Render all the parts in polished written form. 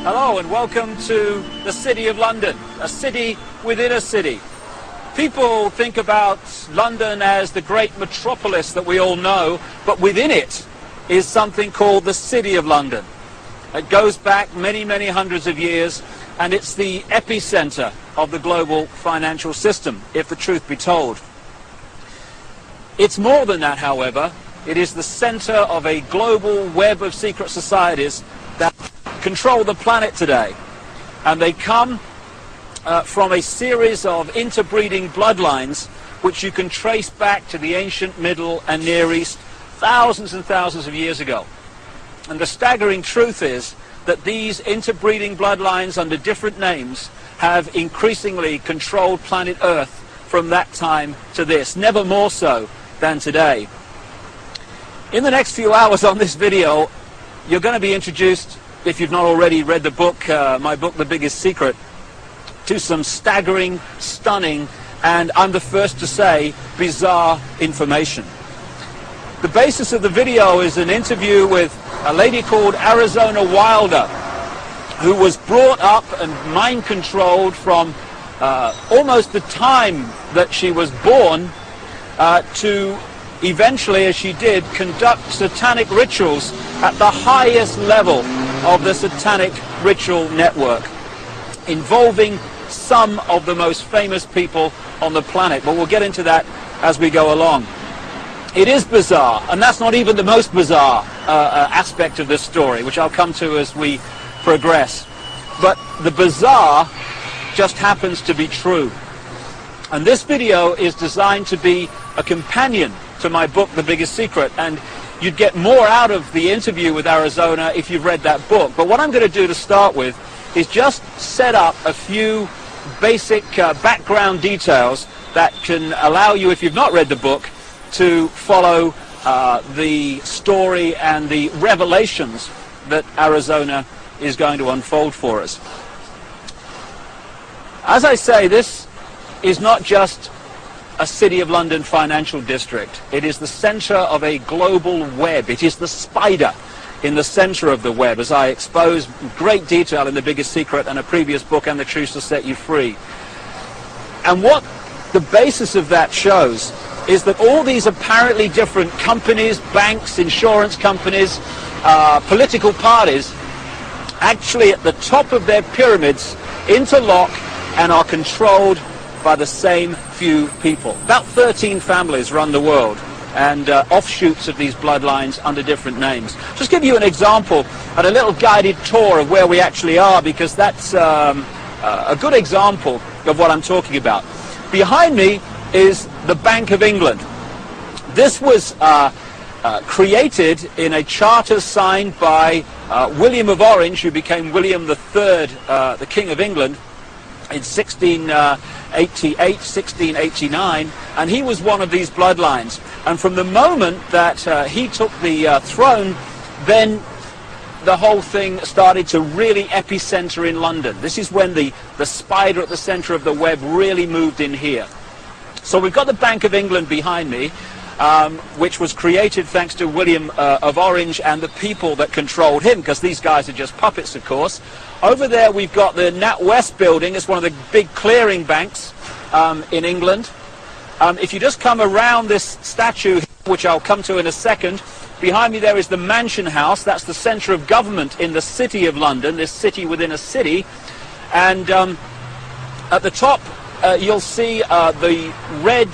Hello and welcome to the City of London, a city within a city. People think about London as the great metropolis that we all know, but within it is something called the City of London. It goes back many, many hundreds of years, and it's the epicenter of the global financial system, if the truth be told. It's more than that, however. It is the center of a global web of secret societies that control the planet today. And they come from a series of interbreeding bloodlines which you can trace back to the ancient Middle and Near East thousands and thousands of years ago. And the staggering truth is that these interbreeding bloodlines under different names have increasingly controlled planet Earth from that time to this, never more so than today. In the next few hours on this video, you're going to be introduced, if you've not already read the book, my book, The Biggest Secret, to some staggering, stunning, and I'm the first to say, bizarre information. The basis of the video is an interview with a lady called Arizona Wilder, who was brought up and mind-controlled from almost the time that she was born to eventually, as she did, conduct satanic rituals at the highest level of the satanic ritual network, involving some of the most famous people on the planet. But we'll get into that as we go along. It is bizarre, and that's not even the most bizarre aspect of this story, which I'll come to as we progress. But the bizarre just happens to be true. And this video is designed to be a companion to my book, The Biggest Secret, and you'd get more out of the interview with Arizona if you've read that book. But what I'm going to do to start with is just set up a few basic background details that can allow you, if you've not read the book, to follow the story and the revelations that Arizona is going to unfold for us. As I say, this is not just a City of London financial district. It is the center of a global web. It is the spider in the center of the web, as I expose in great detail in The Biggest Secret and a previous book, And the Truth Shall Set You Free. And what the basis of that shows is that all these apparently different companies, banks, insurance companies, political parties, actually at the top of their pyramids interlock and are controlled by the same few people. About 13 families run the world, and offshoots of these bloodlines under different names. Just give you an example and a little guided tour of where we actually are, because that's a good example of what I'm talking about. Behind me is the Bank of England. This was created in a charter signed by William of Orange, who became William III, the King of England, in 1688, 1689, and he was one of these bloodlines. And from the moment that he took the throne, then the whole thing started to really epicenter in London. This is when the spider at the center of the web really moved in here. So we've got the Bank of England behind me, which was created thanks to William of Orange and the people that controlled him, because these guys are just puppets, of course. Over there we've got the NatWest building. It's one of the big clearing banks in England. If you just come around this statue, which I'll come to in a second, behind me there is the Mansion House. That's the centre of government in the City of London, this city within a city. And at the top you'll see the red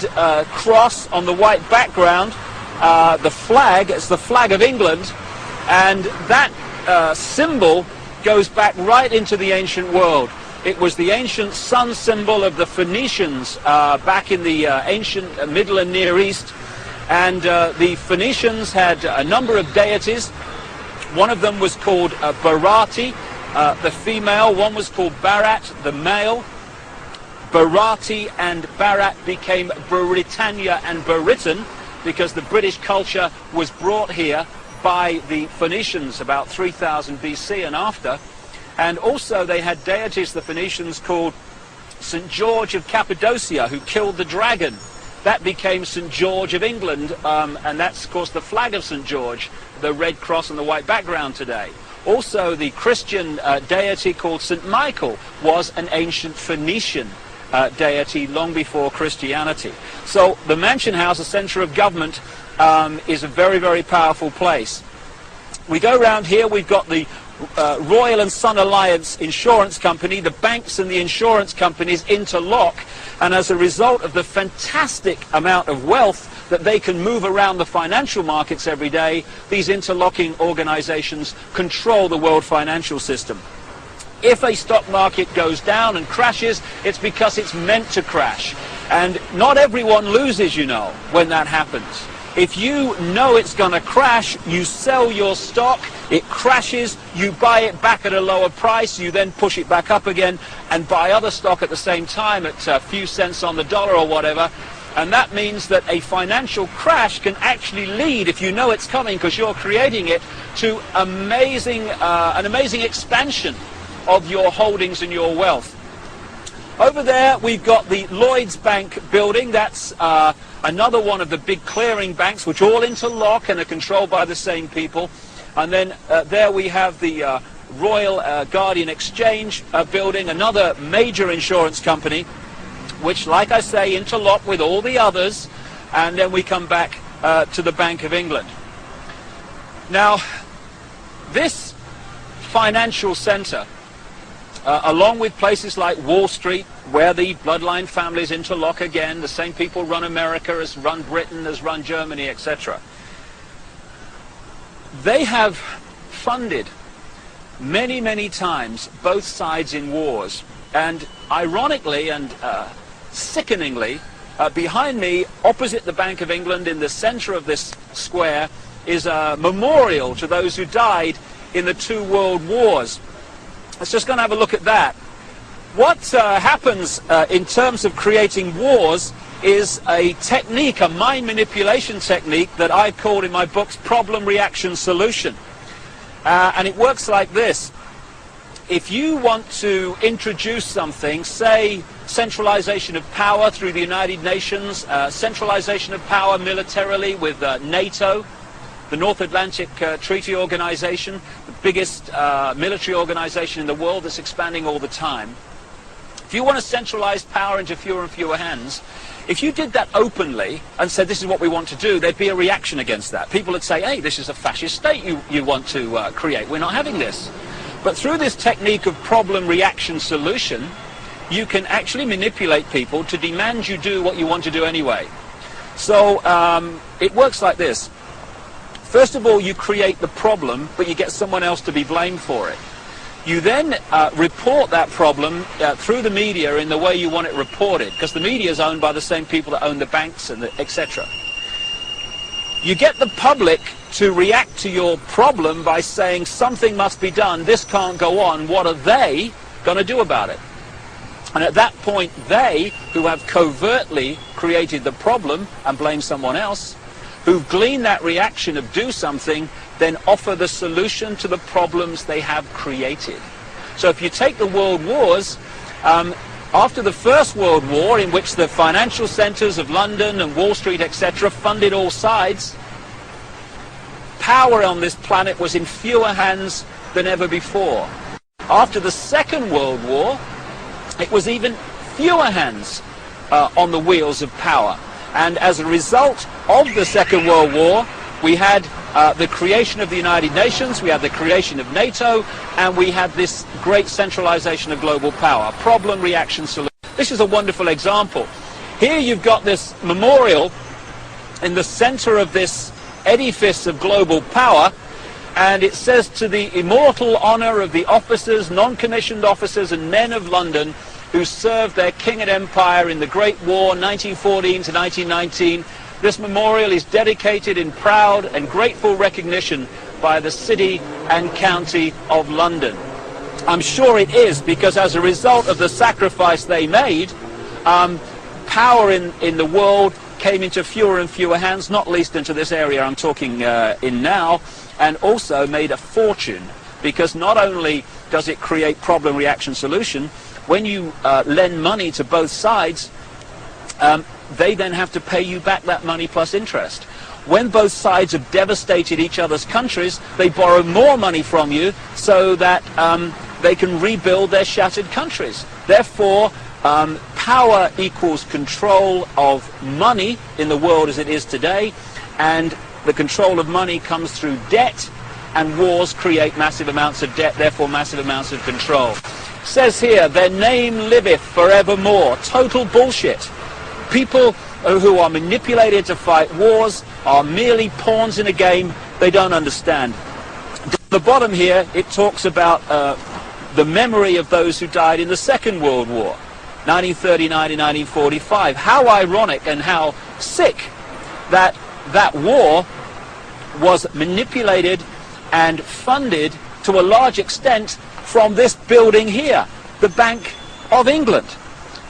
cross on the white background, the flag. It's the flag of England, and that symbol goes back right into the ancient world. It was the ancient sun symbol of the Phoenicians back in the ancient Middle and Near East, and the Phoenicians had a number of deities. One of them was called Barati, the female. One was called Barat, the male. Barati and Barat became Britannia and Britain because the British culture was brought here by the Phoenicians about 3000 BC and after. And also they had deities, the Phoenicians, called St. George of Cappadocia, who killed the dragon. That became St. George of England, and that's, of course, the flag of St. George, the red cross and the white background today. Also, the Christian deity called St. Michael was an ancient Phoenician deity long before Christianity. So the mansion house, the center of government, is a very, very powerful place. We go around here, we've got the Royal and Son Alliance Insurance Company. The banks and the insurance companies interlock, and as a result of the fantastic amount of wealth that they can move around the financial markets every day, these interlocking organizations control the world financial system. If a stock market goes down and crashes, it's because it's meant to crash. And not everyone loses, you know, when that happens. If you know it's going to crash, you sell your stock, it crashes, you buy it back at a lower price, you then push it back up again and buy other stock at the same time at a few cents on the dollar or whatever. And that means that a financial crash can actually lead, if you know it's coming because you're creating it, to an amazing expansion of your holdings and your wealth. Over there we've got the Lloyd's Bank building. That's another one of the big clearing banks which all interlock and are controlled by the same people. And then there we have the Royal Guardian Exchange building, another major insurance company which, like I say, interlock with all the others. And then we come back to the Bank of England. Now, this financial center, along with places like Wall Street, where the bloodline families interlock again, the same people run America as run Britain, as run Germany, etc. They have funded many, many times both sides in wars. And ironically and sickeningly, behind me, opposite the Bank of England, in the center of this square, is a memorial to those who died in the 2 world wars. Let's just go and have a look at that. What happens in terms of creating wars is a technique, a mind manipulation technique that I've called in my books problem, reaction, solution. And it works like this. If you want to introduce something, say centralization of power through the United Nations, centralization of power militarily with NATO, the North Atlantic Treaty Organization, the biggest military organization in the world that's expanding all the time. If you want to centralize power into fewer and fewer hands, if you did that openly and said this is what we want to do, there'd be a reaction against that. People would say, hey, this is a fascist state you want to create. We're not having this. But through this technique of problem, reaction, solution, you can actually manipulate people to demand you do what you want to do anyway. So it works like this. First of all, you create the problem, but you get someone else to be blamed for it. You then report that problem through the media in the way you want it reported, because the media is owned by the same people that own the banks and etc. You get the public to react to your problem by saying something must be done, this can't go on, what are they going to do about it? And at that point, they, who have covertly created the problem and blame someone else, who've gleaned that reaction of do something, then offer the solution to the problems they have created. So if you take the world wars, after the First World War, in which the financial centers of London and Wall Street, etc., funded all sides, power on this planet was in fewer hands than ever before. After the Second World War, it was even fewer hands on the wheels of power. And as a result of the Second World War, we had the creation of the United Nations, we had the creation of NATO, and we had this great centralization of global power. Problem, reaction, solution. This is a wonderful example. Here you've got this memorial in the center of this edifice of global power, and it says, to the immortal honor of the officers, non-commissioned officers and men of London who served their king and empire in the Great War, 1914 to 1919, this memorial is dedicated in proud and grateful recognition by the City and County of London. I'm sure it is, because as a result of the sacrifice they made, power in the world came into fewer and fewer hands, not least into this area I'm talking in now, and also made a fortune, because not only does it create problem, reaction, solution, when you lend money to both sides, they then have to pay you back that money plus interest. when both sides have devastated each other's countries, they borrow more money from you so that they can rebuild their shattered countries. Therefore, power equals control of money in the world as it is today, and the control of money comes through debt, and wars create massive amounts of debt, therefore massive amounts of control. It says here, their name liveth forevermore. Total bullshit. People who are manipulated to fight wars are merely pawns in a game they don't understand. At the bottom here, it talks about the memory of those who died in the Second World War, 1939 to 1945. How ironic and how sick that that war was manipulated and funded to a large extent from this building here, the Bank of England.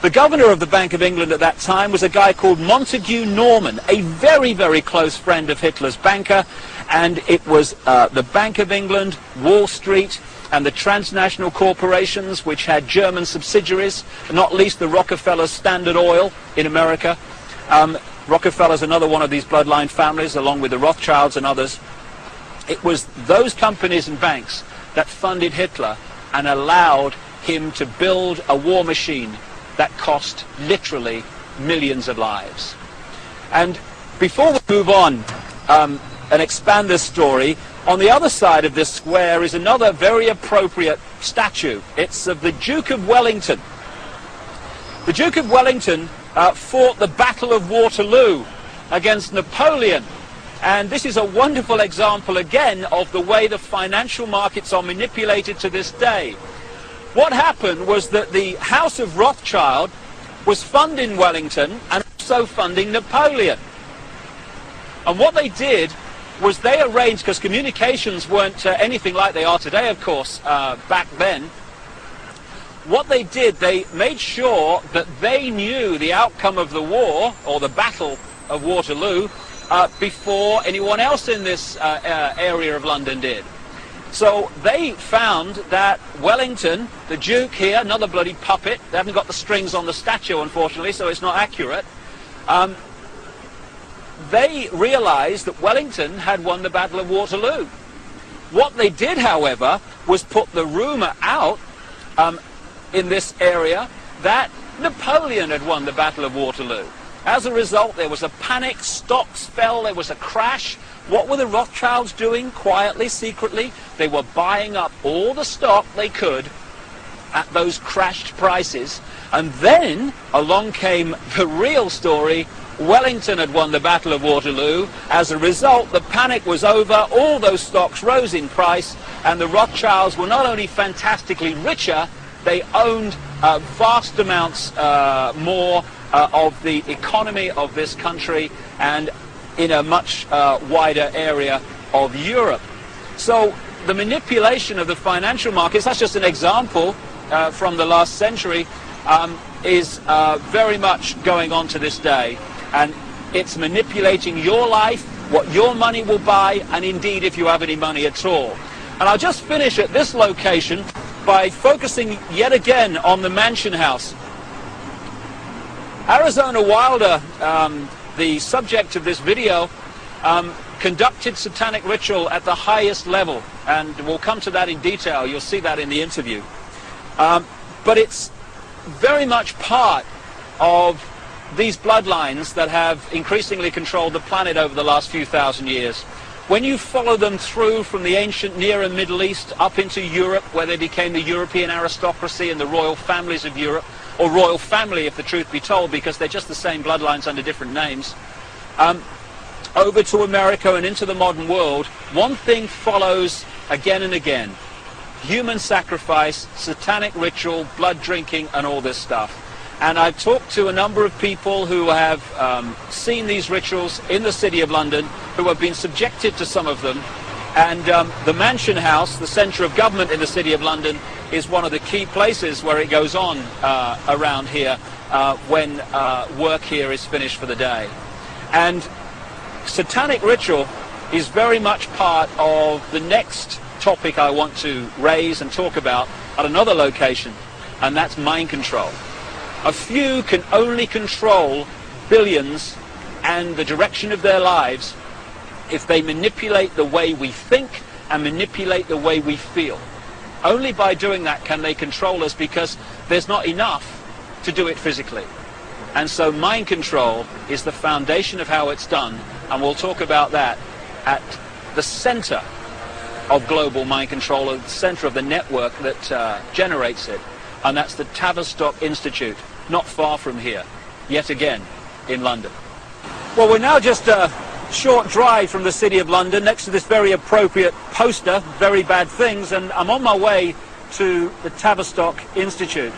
The governor of the Bank of England at that time was a guy called Montague Norman, a very, very close friend of Hitler's banker, and it was the Bank of England, Wall Street, and the transnational corporations which had German subsidiaries, not least the Rockefeller Standard Oil in America. Rockefeller's another one of these bloodline families, along with the Rothschilds and others. It was those companies and banks that funded Hitler and allowed him to build a war machine that cost literally millions of lives. And before we move on and expand this story, on the other side of this square is another very appropriate statue. It's of the Duke of Wellington. The Duke of Wellington fought the Battle of Waterloo against Napoleon. And this is a wonderful example again of the way the financial markets are manipulated to this day. What happened was that the House of Rothschild was funding Wellington and also funding Napoleon. And what they did was they arranged, because communications weren't anything like they are today, of course, back then. What they did, they made sure that they knew the outcome of the war, or the Battle of Waterloo, before anyone else in this area of London did. So they found that Wellington, the Duke here, another bloody puppet, they haven't got the strings on the statue unfortunately, so it's not accurate, they realized that Wellington had won the Battle of Waterloo. What they did, however, was put the rumor out in this area that Napoleon had won the Battle of Waterloo. As a result, there was a panic, stocks fell, there was a crash. What were the Rothschilds doing quietly, secretly? They were buying up all the stock they could at those crashed prices. And then along came the real story. Wellington had won the Battle of Waterloo. As a result, the panic was over, all those stocks rose in price, and the Rothschilds were not only fantastically richer, they owned vast amounts more of the economy of this country and in a much wider area of Europe. So the manipulation of the financial markets, that's just an example from the last century, is very much going on to this day. And it's manipulating your life, what your money will buy, and indeed if you have any money at all. And I'll just finish at this location by focusing yet again on the Mansion House. Arizona Wilder, the subject of this video, conducted satanic ritual at the highest level, and we'll come to that in detail. You'll see that in the interview. But it's very much part of these bloodlines that have increasingly controlled the planet over the last few thousand years. When you follow them through from the ancient Near and Middle East up into Europe, where they became the European aristocracy and the royal families of Europe, or royal family if the truth be told, because they're just the same bloodlines under different names, over to America and into the modern world, one thing follows again and again: human sacrifice, satanic ritual, blood drinking, and all this stuff. And I've talked to a number of people who have seen these rituals in the City of London, who have been subjected to some of them. And the Mansion House, the centre of government in the City of London, is one of the key places where it goes on around here when work here is finished for the day. And satanic ritual is very much part of the next topic I want to raise and talk about at another location, and that's mind control. A few can only control billions and the direction of their lives if they manipulate the way we think and manipulate the way we feel. Only by doing that can they control us, because there's not enough to do it physically. And so mind control is the foundation of how it's done, and we'll talk about that at the center of global mind control, at the center of the network that generates it, and that's the Tavistock Institute, not far from here, yet again in London. Well, we're now just a short drive from the City of London, next to this very appropriate poster, Very Bad Things, and I'm on my way to the Tavistock Institute.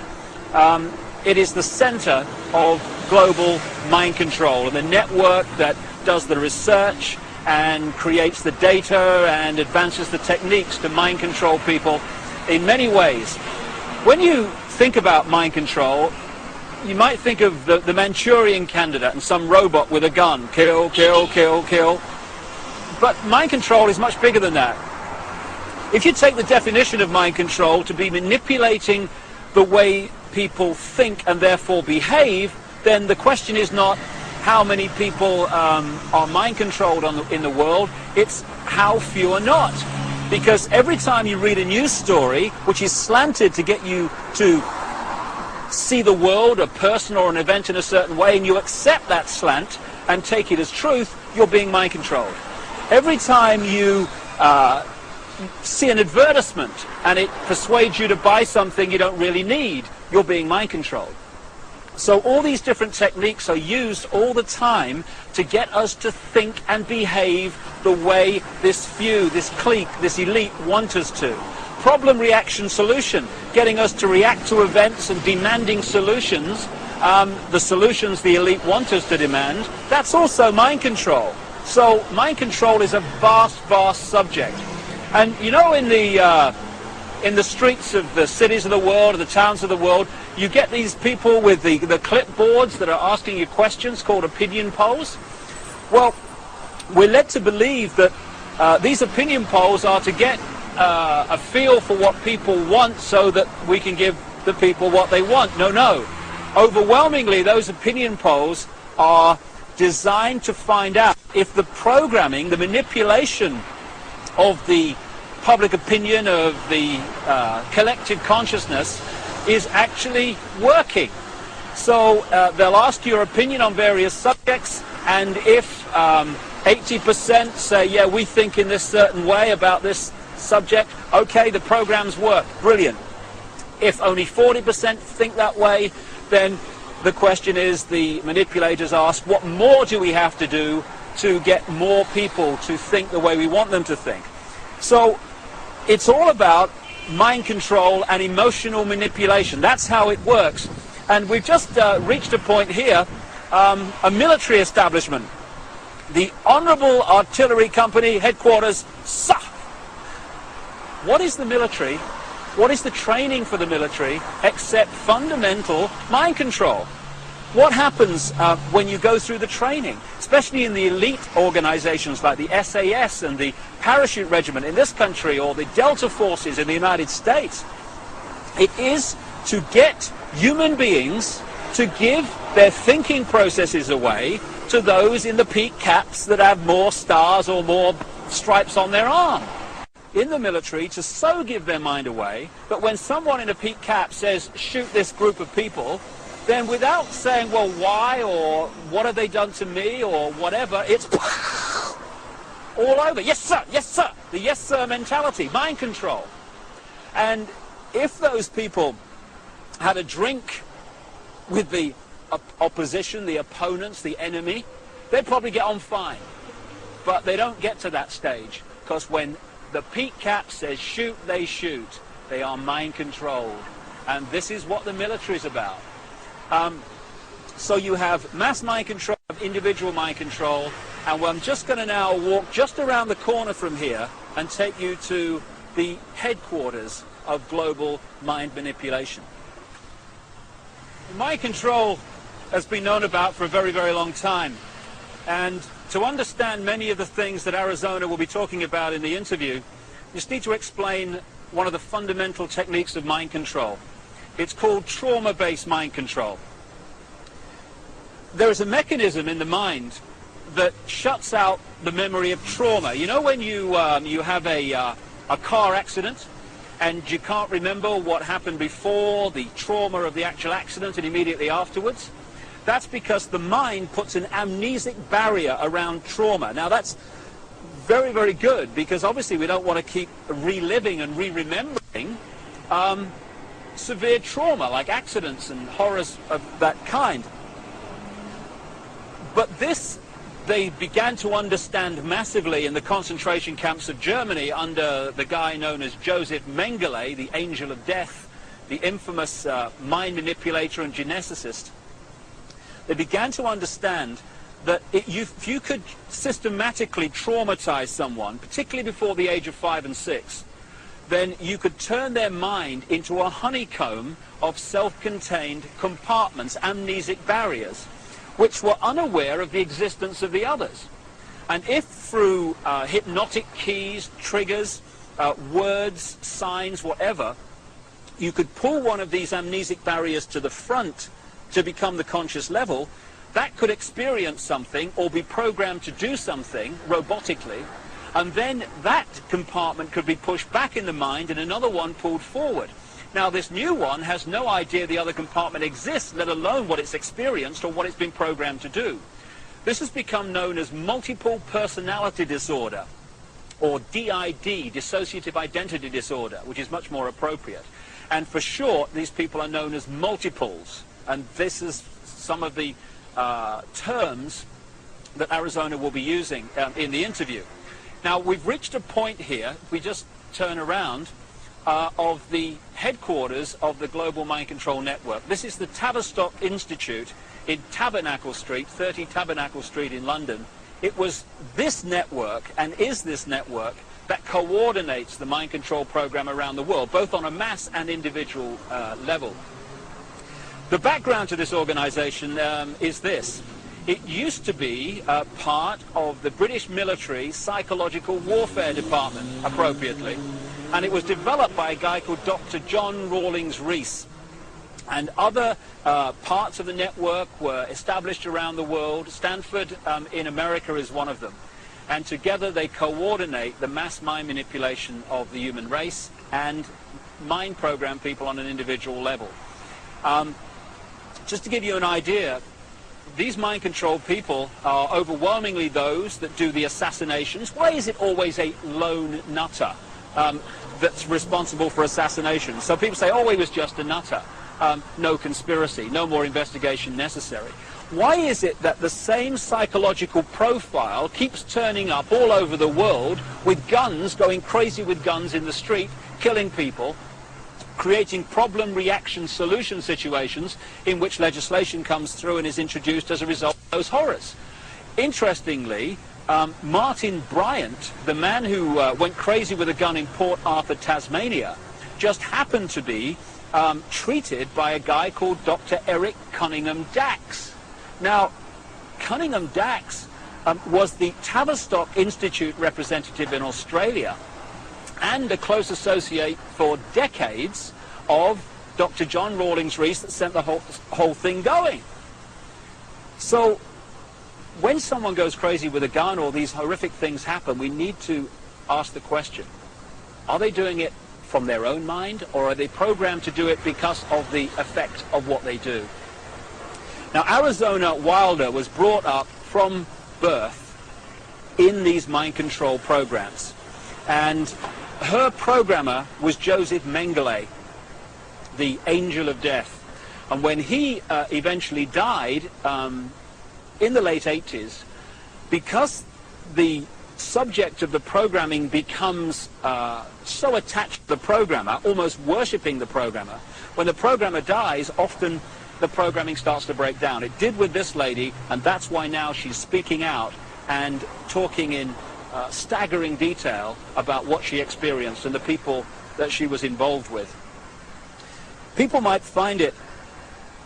It is the center of global mind control, and the network that does the research and creates the data and advances the techniques to mind control people in many ways. When you think about mind control, you might think of the Manchurian candidate and some robot with a gun. Kill, kill, kill, kill. But mind control is much bigger than that. If you take the definition of mind control to be manipulating the way people think and therefore behave, then the question is not how many people are mind controlled in the world, it's how few are not. Because every time you read a news story which is slanted to get you to see the world, a person or an event in a certain way, and you accept that slant and take it as truth, you're being mind controlled. Every time you see an advertisement and it persuades you to buy something you don't really need, you're being mind controlled. So all these different techniques are used all the time to get us to think and behave the way this few, this clique, this elite want us to. Problem, reaction, solution, getting us to react to events and demanding solutions, the solutions the elite want us to demand, that's also mind control. So mind control is a vast, vast subject. And you know, in the streets of the cities of the world, or the towns of the world, you get these people with the clipboards that are asking you questions called opinion polls. Well, we're led to believe that these opinion polls are to get a feel for what people want so that we can give the people what they want. No, no. Overwhelmingly, those opinion polls are designed to find out if the programming, the manipulation of the public opinion, of the collective consciousness, is actually working. So they'll ask your opinion on various subjects, and if 80% say, yeah, we think in this certain way about this subject, okay, the programs work, brilliant. If only 40% think that way, then the question is, the manipulators ask, what more do we have to do to get more people to think the way we want them to think? So it's all about mind control and emotional manipulation. That's how it works. And we've just reached a point here, a military establishment. The Honourable Artillery Company headquarters, SA. What is the military? What is the training for the military except fundamental mind control? What happens when you go through the training, especially in the elite organizations like the SAS and the Parachute Regiment in this country, or the Delta Forces in the United States? It is to get human beings to give their thinking processes away to those in the peak caps that have more stars or more stripes on their arm. In the military, to so give their mind away that when someone in a peak cap says, shoot this group of people, then without saying, well, why, or what have they done to me, or whatever, it's all over. Yes, sir, yes, sir. The yes, sir mentality, mind control. And if those people had a drink with the opposition, the opponents, the enemy, they'd probably get on fine. But they don't get to that stage, because when the peak cap says shoot, they shoot. They are mind controlled. And this is what the military is about. So you have mass mind control, individual mind control, and I'm just going to now walk just around the corner from here and take you to the headquarters of global mind manipulation. Mind control has been known about for a very, very long time. And to understand many of the things that Arizona will be talking about in the interview, you just need to explain one of the fundamental techniques of mind control. It's called trauma-based mind control. There is a mechanism in the mind that shuts out the memory of trauma. You know when you have a car accident and you can't remember what happened before, the trauma of the actual accident and immediately afterwards? That's because the mind puts an amnesic barrier around trauma. Now that's very, very good, because obviously we don't want to keep reliving and re-remembering severe trauma like accidents and horrors of that kind. But this they began to understand massively in the concentration camps of Germany under the guy known as Joseph Mengele, the angel of death, the infamous mind manipulator and geneticist. They began to understand that if you could systematically traumatize someone, particularly before the age of 5 and 6, then you could turn their mind into a honeycomb of self-contained compartments, amnesic barriers, which were unaware of the existence of the others. And if through hypnotic keys, triggers, words, signs, whatever, you could pull one of these amnesic barriers to the front to become the conscious level, that could experience something or be programmed to do something robotically, and then that compartment could be pushed back in the mind and another one pulled forward. Now this new one has no idea the other compartment exists, let alone what it's experienced or what it's been programmed to do. This has become known as multiple personality disorder, or DID, dissociative identity disorder, which is much more appropriate. And for short, these people are known as multiples, and this is some of the terms that Arizona will be using in the interview. Now we've reached a point here, if we just turn around, of the headquarters of the Global Mind Control Network. This is the Tavistock Institute in Tabernacle Street, 30 Tabernacle Street in London. It was this network, and is this network, that coordinates the mind control program around the world, both on a mass and individual level. The background to this organization is this. It used to be part of the British military psychological warfare department, appropriately, and it was developed by a guy called Dr. John Rawlings Rees. And other parts of the network were established around the world. Stanford in America is one of them. And together they coordinate the mass mind manipulation of the human race and mind program people on an individual level. Just to give you an idea, these mind control people are overwhelmingly those that do the assassinations. Why is it always a lone nutter that's responsible for assassination? So people say, oh, he was just a nutter. No conspiracy, no more investigation necessary. Why is it that the same psychological profile keeps turning up all over the world with guns, going crazy with guns in the street, killing people, creating problem, reaction, solution situations in which legislation comes through and is introduced as a result of those horrors? Interestingly, Martin Bryant, the man who went crazy with a gun in Port Arthur, Tasmania, just happened to be treated by a guy called Dr. Eric Cunningham Dax. Now, Cunningham Dax was the Tavistock Institute representative in Australia and a close associate for decades of Dr. John Rawlings Rees that sent the whole thing going. So when someone goes crazy with a gun or these horrific things happen, we need to ask the question, are they doing it from their own mind, or are they programmed to do it because of the effect of what they do? Now, Arizona Wilder was brought up from birth in these mind control programs, and her programmer was Joseph Mengele, the angel of death. And when he eventually died in the late 80s, because the subject of the programming becomes so attached to the programmer, almost worshipping the programmer, when the programmer dies, often the programming starts to break down. It did with this lady, and that's why now she's speaking out and talking in staggering detail about what she experienced and the people that she was involved with. People might find it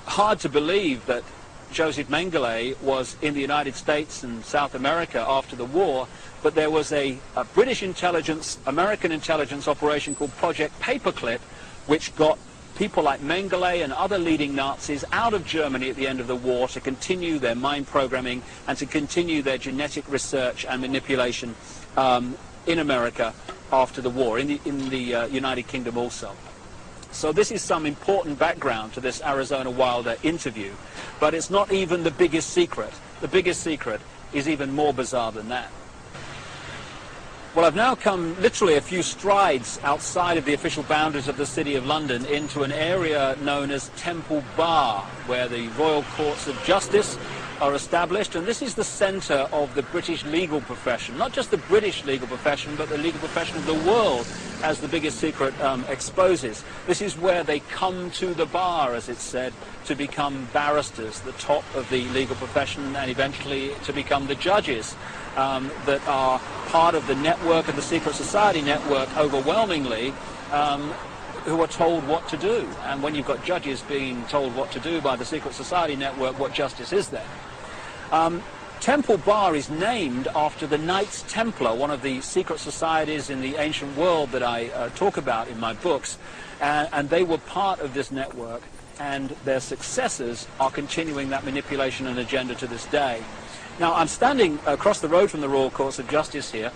hard to believe that Joseph Mengele was in the United States and South America after the war, but there was a British intelligence, American intelligence operation called Project Paperclip, which got people like Mengele and other leading Nazis out of Germany at the end of the war to continue their mind programming and to continue their genetic research and manipulation in America after the war, in the United Kingdom also. So this is some important background to this Arizona Wilder interview, but it's not even the biggest secret. The biggest secret is even more bizarre than that. Well, I've now come literally a few strides outside of the official boundaries of the City of London into an area known as Temple Bar, where the Royal Courts of Justice are established, and this is the centre of the British legal profession. Not just the British legal profession, but the legal profession of the world, as the biggest secret exposes. This is where they come to the bar, as it's said, to become barristers, the top of the legal profession, and eventually to become the judges that are part of the network of the secret society network, overwhelmingly, who are told what to do. And when you've got judges being told what to do by the secret society network, what justice is there? Temple Bar is named after the Knights Templar, one of the secret societies in the ancient world that I talk about in my books, and they were part of this network, and their successors are continuing that manipulation and agenda to this day. Now, I'm standing across the road from the Royal Courts of Justice here,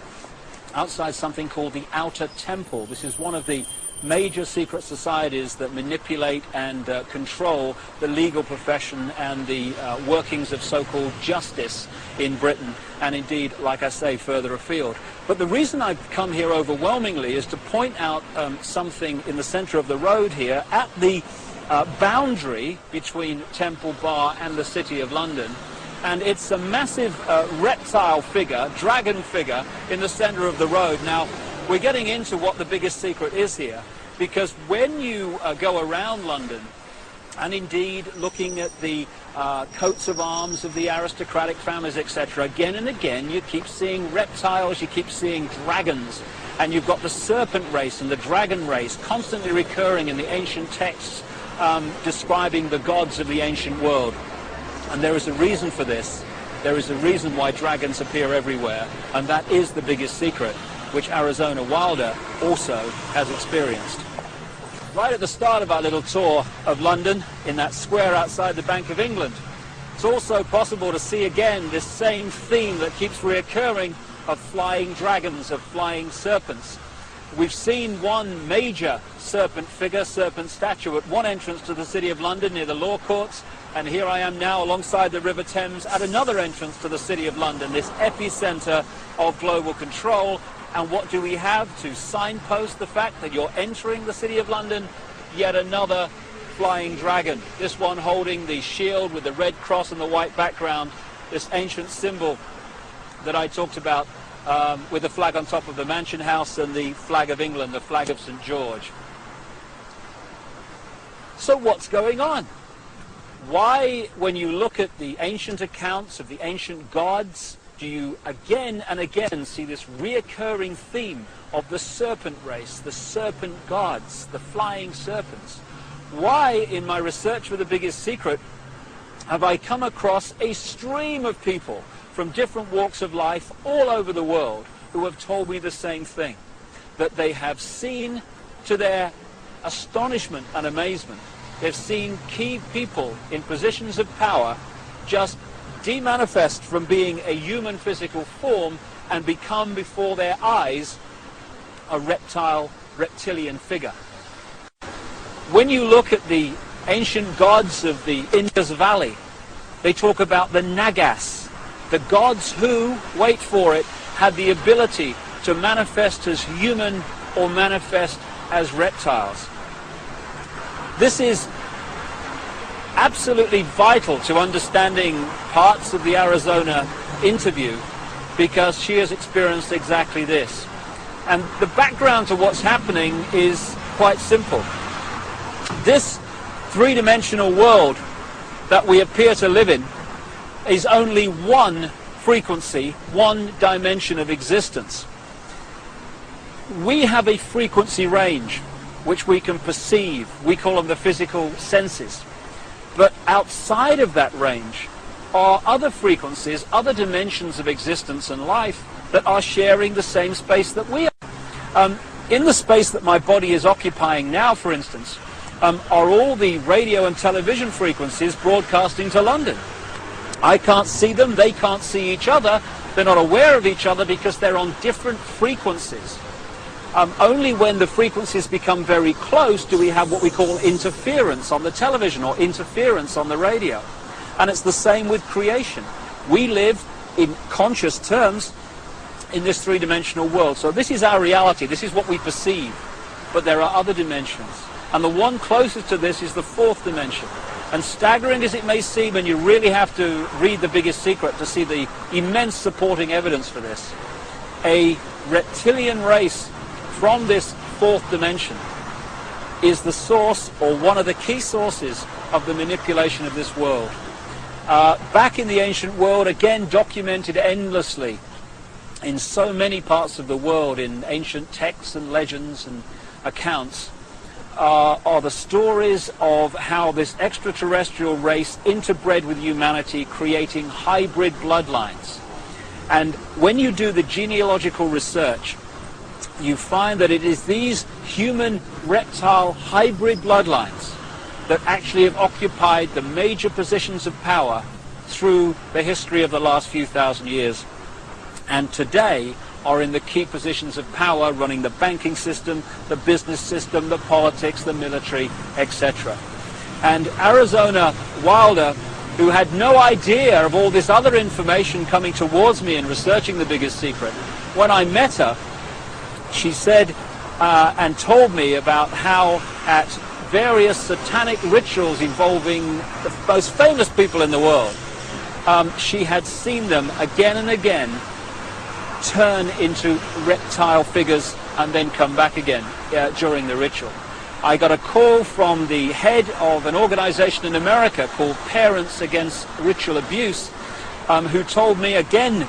outside something called the Outer Temple. This is one of the major secret societies that manipulate and control the legal profession and the workings of so-called justice in Britain, and indeed, like I say, further afield. But the reason I've come here overwhelmingly is to point out something in the centre of the road here, at the boundary between Temple Bar and the City of London. And it's a massive reptile figure, dragon figure, in the centre of the road. Now, we're getting into what the biggest secret is here, because when you go around London, and indeed looking at the coats of arms of the aristocratic families, etc., again and again you keep seeing reptiles, you keep seeing dragons, and you've got the serpent race and the dragon race constantly recurring in the ancient texts describing the gods of the ancient world. And there is a reason for this. There is a reason why dragons appear everywhere, and that is the biggest secret, which Arizona Wilder also has experienced. Right at the start of our little tour of London, in that square outside the Bank of England, it's also possible to see again this same theme that keeps reoccurring of flying dragons, of flying serpents. We've seen one major serpent figure, serpent statue, at one entrance to the City of London near the Law Courts, and here I am now alongside the River Thames at another entrance to the City of London, this epicenter of global control. And what do we have to signpost the fact that you're entering the City of London? Yet another flying dragon, this one holding the shield with the red cross and the white background, this ancient symbol that I talked about, with the flag on top of the Mansion House and the flag of England, the flag of St. George. So what's going on? Why, when you look at the ancient accounts of the ancient gods, do you again and again see this reoccurring theme of the serpent race, the serpent gods, the flying serpents? Why, in my research for the biggest secret, have I come across a stream of people from different walks of life all over the world who have told me the same thing, that they have seen, to their astonishment and amazement, they've seen key people in positions of power just demanifest from being a human physical form and become before their eyes a reptilian figure. When you look at the ancient gods of the Indus Valley, they talk about the Nagas, the gods who, wait for it, had the ability to manifest as human or manifest as reptiles. This is absolutely vital to understanding parts of the Arizona interview, because she has experienced exactly this. And the background to what's happening is quite simple. This three-dimensional world that we appear to live in is only one frequency, one dimension of existence. We have a frequency range which we can perceive. We call them the physical senses. But outside of that range are other frequencies, other dimensions of existence and life that are sharing the same space that we are. In the space that my body is occupying now, for instance, are all the radio and television frequencies broadcasting to London. I can't see them, they can't see each other, they're not aware of each other because they're on different frequencies. Only when the frequencies become very close do we have what we call interference on the television or interference on the radio. And it's the same with creation. We live in conscious terms in this three-dimensional world. So this is our reality, this is what we perceive. But there are other dimensions. And the one closest to this is the fourth dimension. And staggering as it may seem, and you really have to read The Biggest Secret to see the immense supporting evidence for this, a reptilian race from this fourth dimension is the source, or one of the key sources, of the manipulation of this world. Back in the ancient world, again documented endlessly in so many parts of the world, in ancient texts and legends and accounts, are the stories of how this extraterrestrial race interbred with humanity, creating hybrid bloodlines. And when you do the genealogical research, you find that it is these human-reptile hybrid bloodlines that actually have occupied the major positions of power through the history of the last few thousand years, and today are in the key positions of power, running the banking system, the business system, the politics, the military, etc. And Arizona Wilder, who had no idea of all this other information coming towards me in researching The Biggest Secret, when I met her, she said and told me about how at various satanic rituals involving the most famous people in the world, she had seen them again and again turn into reptile figures and then come back again during the ritual. I got a call from the head of an organization in America called Parents Against Ritual Abuse, who told me again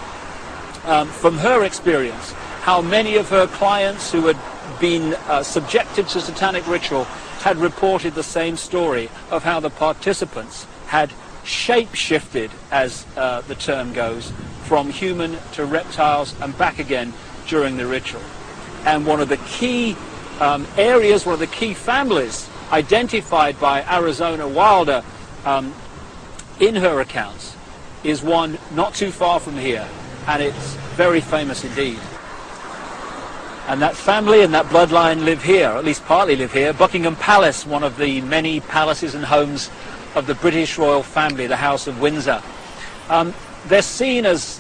from her experience how many of her clients who had been subjected to satanic ritual had reported the same story of how the participants had shape-shifted, as the term goes, from human to reptiles and back again during the ritual. And one of the key areas, one of the key families identified by Arizona Wilder in her accounts is one not too far from here, and it's very famous indeed. And that family and that bloodline live here, or at least partly live here. Buckingham Palace, one of the many palaces and homes of the British royal family, the House of Windsor. They're seen as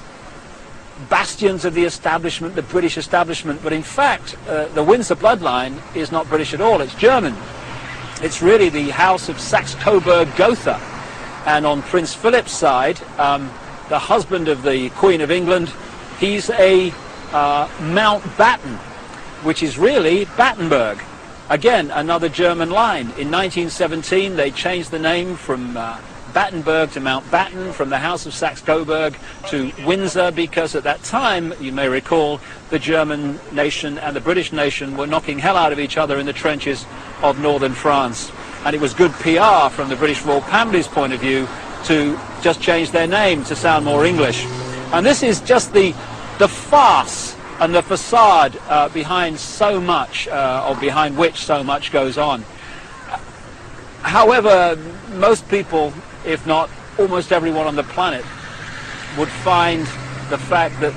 bastions of the establishment, the British establishment, but in fact the Windsor bloodline is not British at all, it's German. It's really the House of Saxe-Coburg-Gotha. And on Prince Philip's side, the husband of the Queen of England, he's a Mountbatten, which is really Battenberg. Again, another German line. In 1917 they changed the name from Battenberg to Mountbatten, from the House of Saxe-Coburg to Windsor, because at that time, you may recall, the German nation and the British nation were knocking hell out of each other in the trenches of northern France. And it was good PR from the British royal family's point of view to just change their name to sound more English. And this is just the farce and the facade behind so much, or behind which so much goes on. However, most people, if not almost everyone on the planet, would find the fact that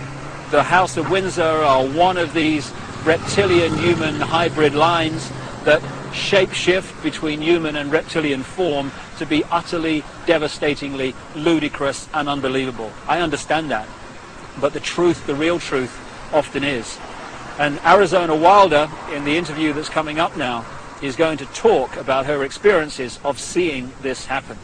the House of Windsor are one of these reptilian-human hybrid lines that shape-shift between human and reptilian form to be utterly, devastatingly ludicrous and unbelievable. I understand that, but the truth, the real truth, often is. And Arizona Wilder, in the interview that's coming up now, is going to talk about her experiences of seeing this happen.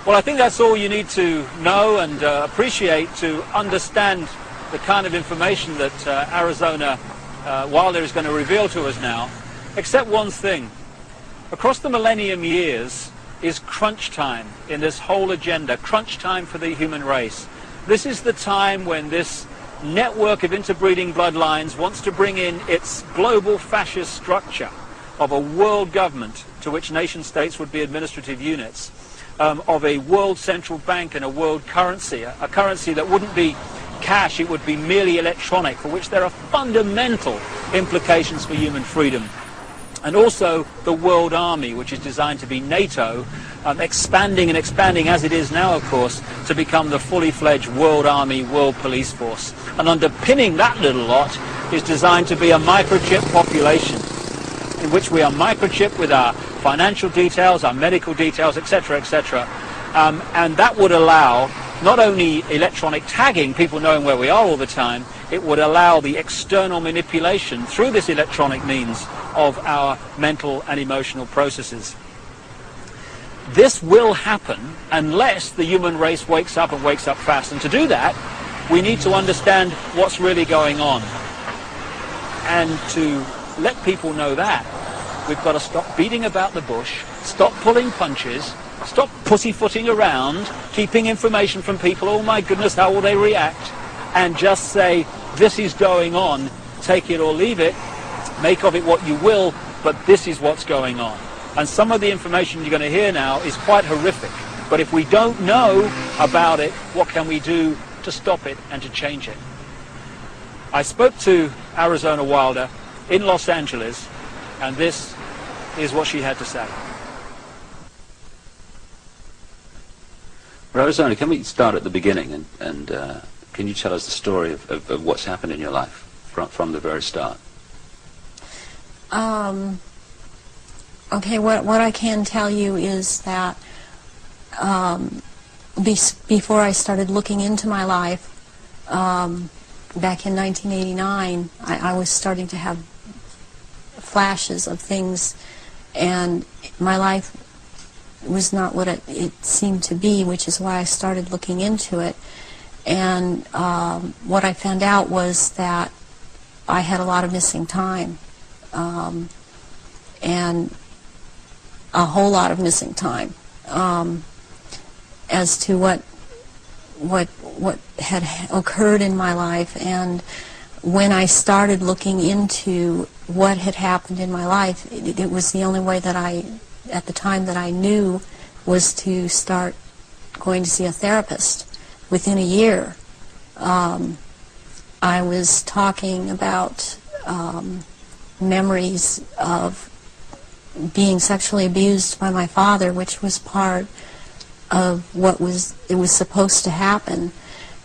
Well, I think that's all you need to know and appreciate to understand the kind of information that Arizona Wilder is going to reveal to us now, except one thing. Across the millennium years is crunch time in this whole agenda, crunch time for the human race. This is the time when this network of interbreeding bloodlines wants to bring in its global fascist structure of a world government to which nation states would be administrative units, of a world central bank and a world currency, a currency that wouldn't be cash, it would be merely electronic, for which there are fundamental implications for human freedom. and also the World Army, which is designed to be NATO, expanding and expanding as it is now, of course, to become the fully fledged World Army, World Police Force. And underpinning that little lot is designed to be a microchip population, in which we are microchipped with our financial details, our medical details, etc., etc. And that would allow not only electronic tagging, people knowing where we are all the time, it would allow the external manipulation through this electronic means of our mental and emotional processes. This will happen unless the human race wakes up and wakes up fast. And to do that, we need to understand what's really going on. And to let people know that, we've got to stop beating about the bush, stop pulling punches, stop pussyfooting around, keeping information from people, oh my goodness, how will they react, and just say, this is going on, take it or leave it, make of it what you will, but this is what's going on. And some of the information you're going to hear now is quite horrific, but if we don't know about it, what can we do to stop it and to change it? I spoke to Arizona Wilder in Los Angeles, and this is what she had to say. Arizona, can we start at the beginning, and can you tell us the story of what's happened in your life from the very start? Okay, what I can tell you is that before I started looking into my life, back in 1989, I was starting to have flashes of things, and my life was not what it seemed to be, which is why I started looking into it. And what I found out was that I had a lot of missing time, and a whole lot of missing time, as to what had occurred in my life. And when I started looking into what had happened in my life, it was the only way that at the time that I knew, was to start going to see a therapist. Within a year, I was talking about memories of being sexually abused by my father, which was part of what was supposed to happen.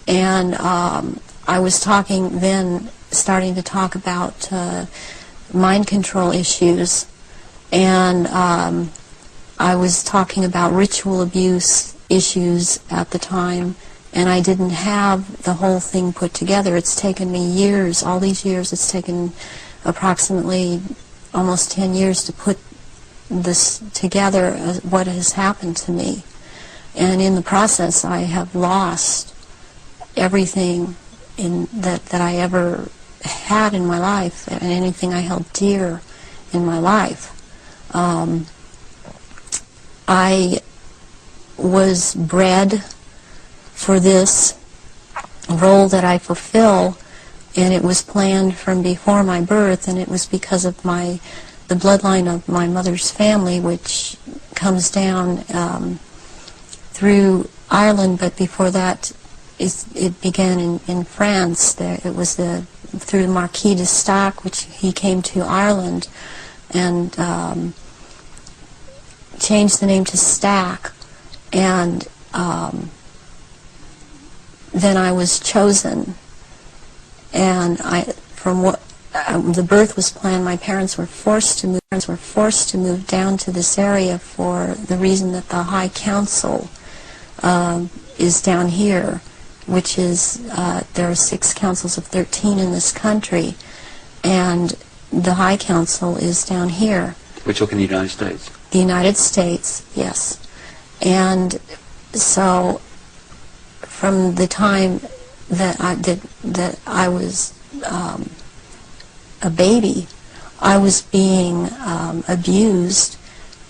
And I was starting to talk about mind control issues, and I was talking about ritual abuse issues at the time, and I didn't have the whole thing put together. It's taken me years, all these years, it's taken approximately almost 10 years to put this together, what has happened to me. And in the process, I have lost everything that I ever had in my life, and anything I held dear in my life. I was bred for this role that I fulfill, and it was planned from before my birth, and it was because of the bloodline of my mother's family, which comes down through Ireland, but before that it began in France. It was through the Marquis de Stac, which he came to Ireland and changed the name to Stack, and then I was chosen, and the birth was planned. My parents were forced to move down to this area for the reason that the High Council is down here, which is there are 6 councils of 13 in this country, and the High Council is down here. We're talking the United States? The United States, yes. And so from the time that I was a baby, I was being abused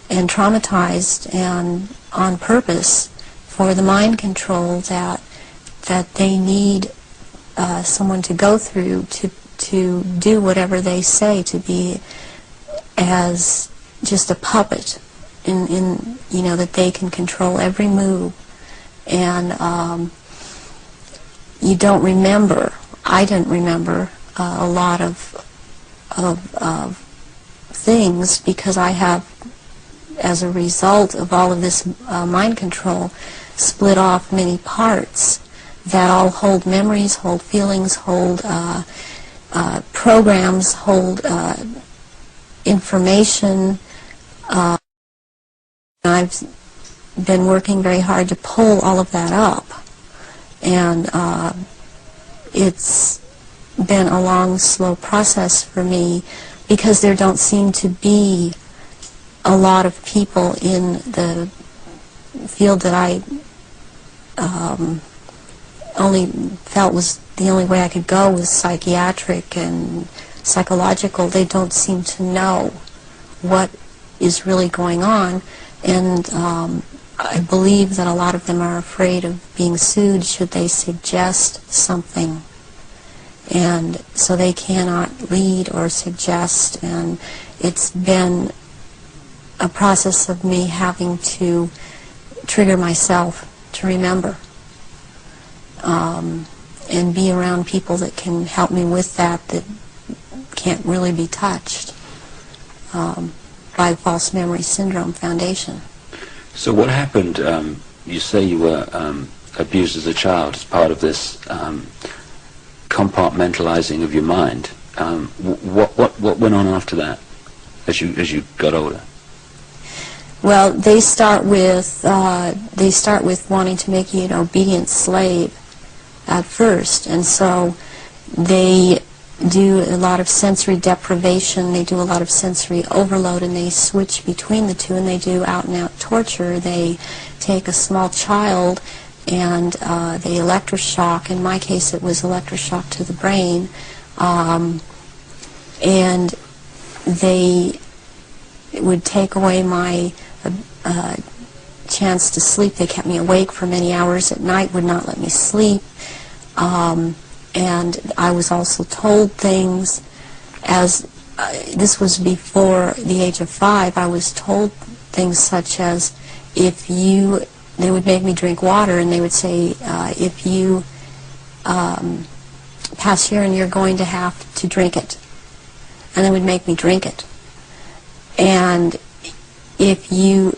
and traumatized, and on purpose, for the mind control that they need someone to go through to do whatever they say, to be as just a puppet in that they can control every move. And you don't remember, I didn't remember a lot of things, because I have, as a result of all of this mind control, split off many parts that all hold memories, hold feelings, hold programs, hold information. I've been working very hard to pull all of that up, and it's been a long, slow process for me, because there don't seem to be a lot of people in the field that I only felt was the only way I could go was psychiatric and psychological. They don't seem to know what is really going on, and I believe that a lot of them are afraid of being sued should they suggest something, and so they cannot lead or suggest, and it's been a process of me having to trigger myself to remember, and be around people that can help me with that can't really be touched by the False Memory Syndrome Foundation. So what happened? You say you were abused as a child as part of this compartmentalizing of your mind. What went on after that, as you got older? Well, they start with wanting to make you an obedient slave at first, and so they do a lot of sensory deprivation, they do a lot of sensory overload, and they switch between the two, and they do out-and-out torture. They take a small child and they electroshock. In my case, it was electroshock to the brain, and they would take away my chance to sleep. They kept me awake for many hours at night, would not let me sleep. And I was also told things, as this was before the age of 5, I was told things such as, they would make me drink water, and they would say, if you pass here and you're going to have to drink it. And they would make me drink it. And if you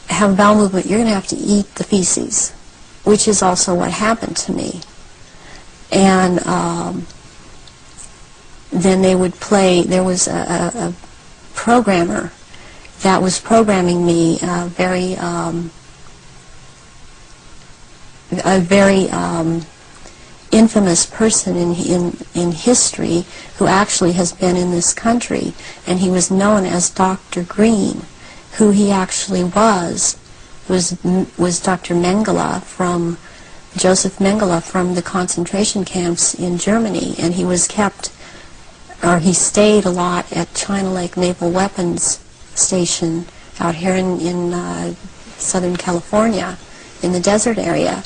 have bowel movement, you're going to have to eat the feces, which is also what happened to me. And then they would play, there was a programmer that was programming me, a very infamous person in history, who actually has been in this country, and he was known as Dr. Green. Who he actually was Dr. Mengele, from Joseph Mengele, from the concentration camps in Germany, and he was he stayed a lot at China Lake Naval Weapons Station out here in Southern California, in the desert area.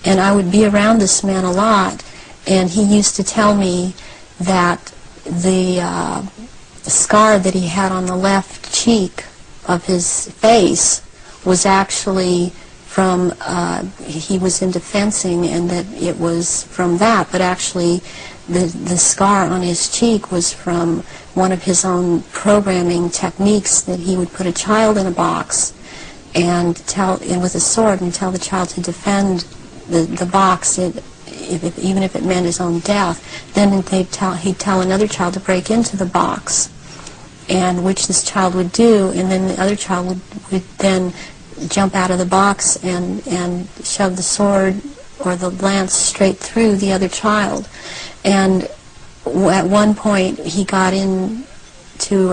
And I would be around this man a lot, and he used to tell me that the scar that he had on the left cheek of his face was actually from, he was into fencing, and that it was from that, but actually the scar on his cheek was from one of his own programming techniques, that he would put a child in a box and with a sword and tell the child to defend the box, even if it meant his own death. Then he'd tell another child to break into the box, and which this child would do, and then the other child would then jump out of the box and shove the sword or the lance straight through the other child. And at one point he got into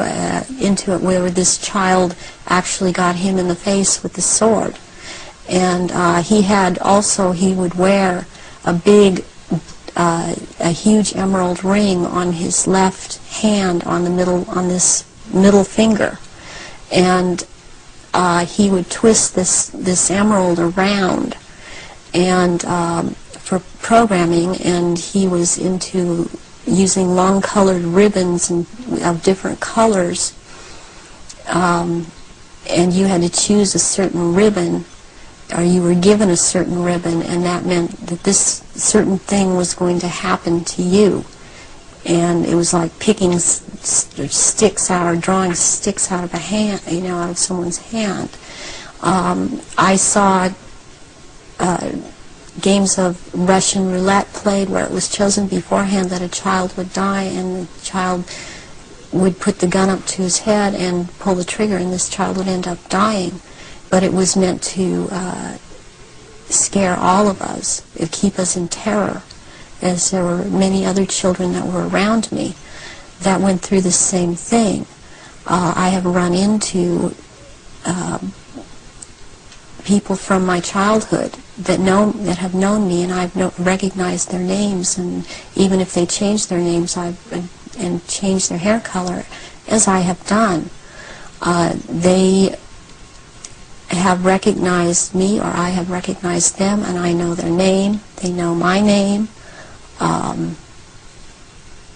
it where this child actually got him in the face with the sword. And he would wear a huge emerald ring on his left hand, on this middle finger, and he would twist this emerald around, and for programming, and he was into using long-colored ribbons of different colors, and you had to choose a certain ribbon, or you were given a certain ribbon, and that meant that this certain thing was going to happen to you and it was like picking sticks out, or drawing sticks out of a hand, out of someone's hand. I saw games of Russian roulette played where it was chosen beforehand that a child would die, and the child would put the gun up to his head and pull the trigger, and this child would end up dying. But it was meant to scare all of us, keep us in terror, as there were many other children that were around me that went through the same thing. I have run into people from my childhood that have known me, and I've recognized their names, and even if they change their names and change their hair color, as I have done, they have recognized me, or I have recognized them, and I know their name. They know my name.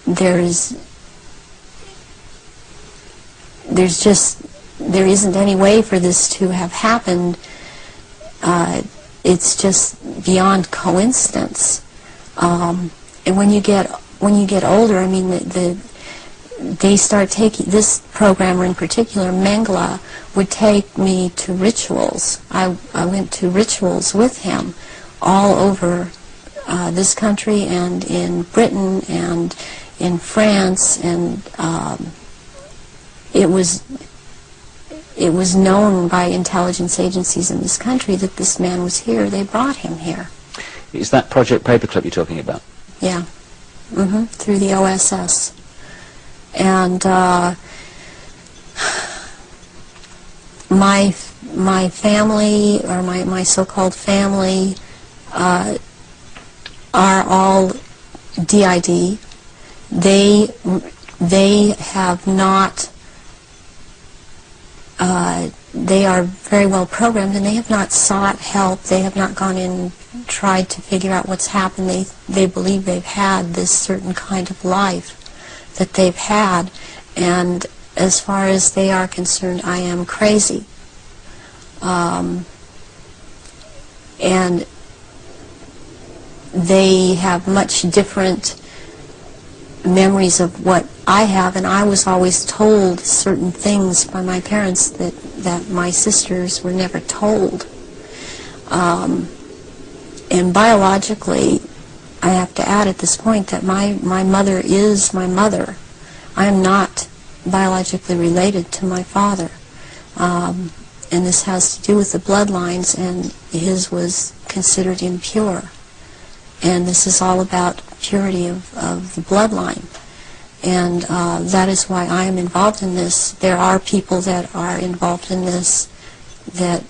There isn't any way for this to have happened. It's just beyond coincidence. And when you get older, I mean, they start taking, this programmer in particular, Mengele, would take me to rituals. I went to rituals with him all over this country, and in Britain, and in France, and it was known by intelligence agencies in this country that this man was here. They brought him here. Is that Project Paperclip you're talking about? Yeah. Through the OSS. And my family, or my so-called family, are all DID. They have not. They are very well programmed, and they have not sought help. They have not gone in and tried to figure out what's happened. They believe they've had this certain kind of life that they've had, and as far as they are concerned, I am crazy. And they have much different memories of what I have, and I was always told certain things by my parents that my sisters were never told. And biologically, I have to add at this point that my mother is my mother. I am not biologically related to my father. And this has to do with the bloodlines, and his was considered impure. And this is all about purity of the bloodline. And that is why I am involved in this. There are people that are involved in this that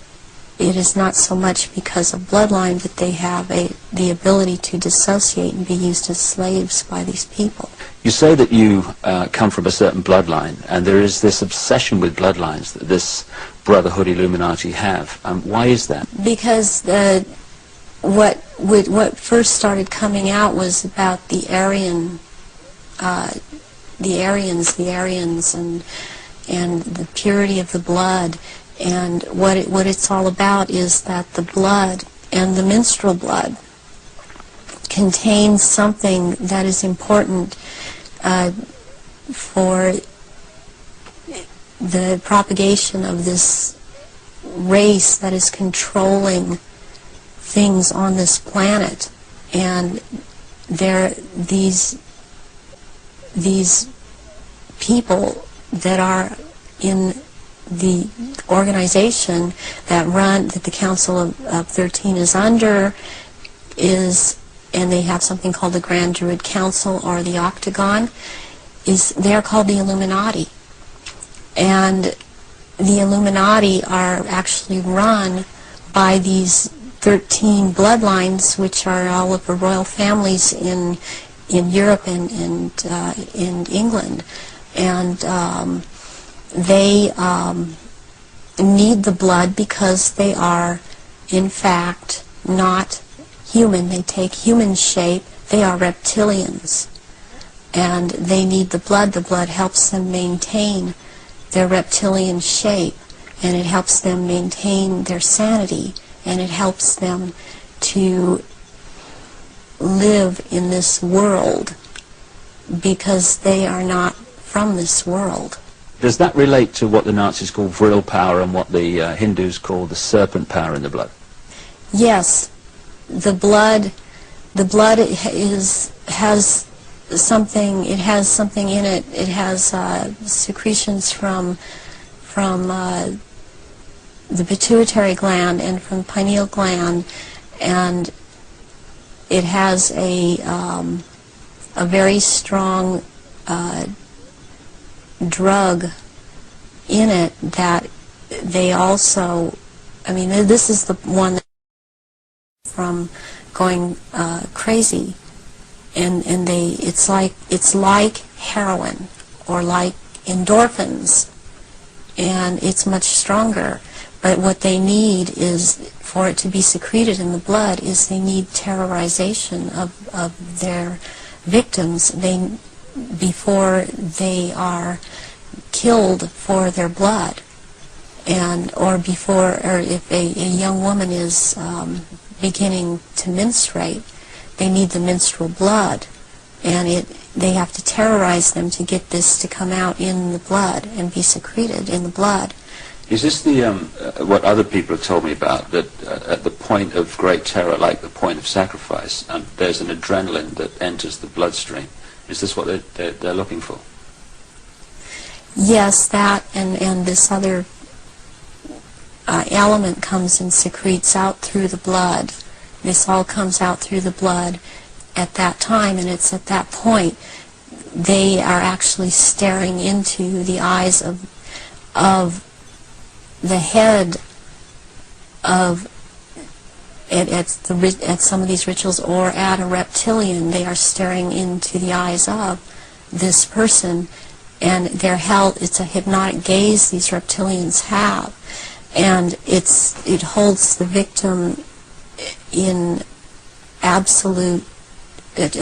it is not so much because of bloodline that they have the ability to dissociate and be used as slaves by these people. You say that you come from a certain bloodline, and there is this obsession with bloodlines that this Brotherhood Illuminati have. Why is that? Because what first started coming out was about the Aryans, and the purity of the blood. And what it's all about is that the blood, and the menstrual blood, contains something that is important for the propagation of this race that is controlling things on this planet. And these people that are in the organization that the Council of 13 is under, and they have something called the Grand Druid Council, or the Octagon, they are called the Illuminati. And the Illuminati are actually run by these 13 bloodlines, which are all of the royal families in Europe and in England. And they need the blood because they are, in fact, not human. They take human shape. They are reptilians. And they need the blood. The blood helps them maintain their reptilian shape, and it helps them maintain their sanity, and it helps them to live in this world because they are not from this world. Does that relate to what the Nazis call vril power and what the Hindus call the serpent power in the blood? Yes, the blood has something. It has something in it. It has secretions from the pituitary gland and from the pineal gland, and it has a very strong drug in it that they also, I mean, this is the one that from going crazy, and it's like heroin or like endorphins, and it's much stronger. But what they need is, for it to be secreted in the blood, is they need terrorization of their victims before they are killed for their blood, or if a young woman is beginning to menstruate, they need the menstrual blood, and they have to terrorize them to get this to come out in the blood and be secreted in the blood. Is this the what other people have told me about, that at the point of great terror, like the point of sacrifice, there's an adrenaline that enters the bloodstream? Is this what they're looking for? Yes, that and this other element comes and secretes out through the blood. This all comes out through the blood at that time, and it's at that point they are actually staring into the eyes of the head of at some of these rituals, or at a reptilian. They are staring into the eyes of this person, and they're held. It's a hypnotic gaze these reptilians have, and it holds the victim in an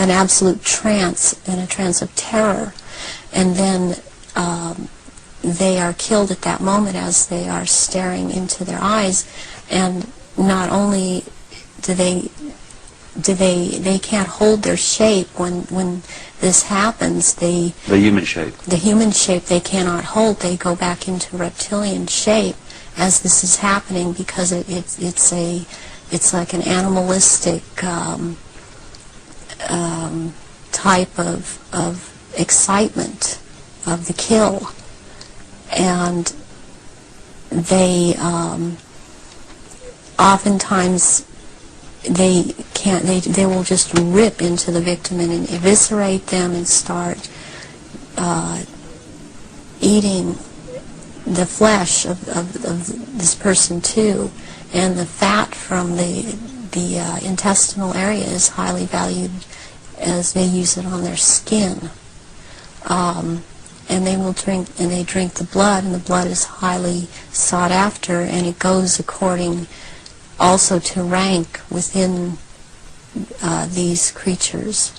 absolute trance, in a trance of terror, and then they are killed at that moment as they are staring into their eyes. And not only do they can't hold their shape when this happens. The human shape they cannot hold. They go back into reptilian shape as this is happening, because it's like an animalistic type of excitement of the kill. And they oftentimes they will just rip into the victim and eviscerate them and start eating the flesh of this person too. And the fat from the intestinal area is highly valued, as they use it on their skin. And they drink the blood, and the blood is highly sought after, and it goes according also to rank within these creatures,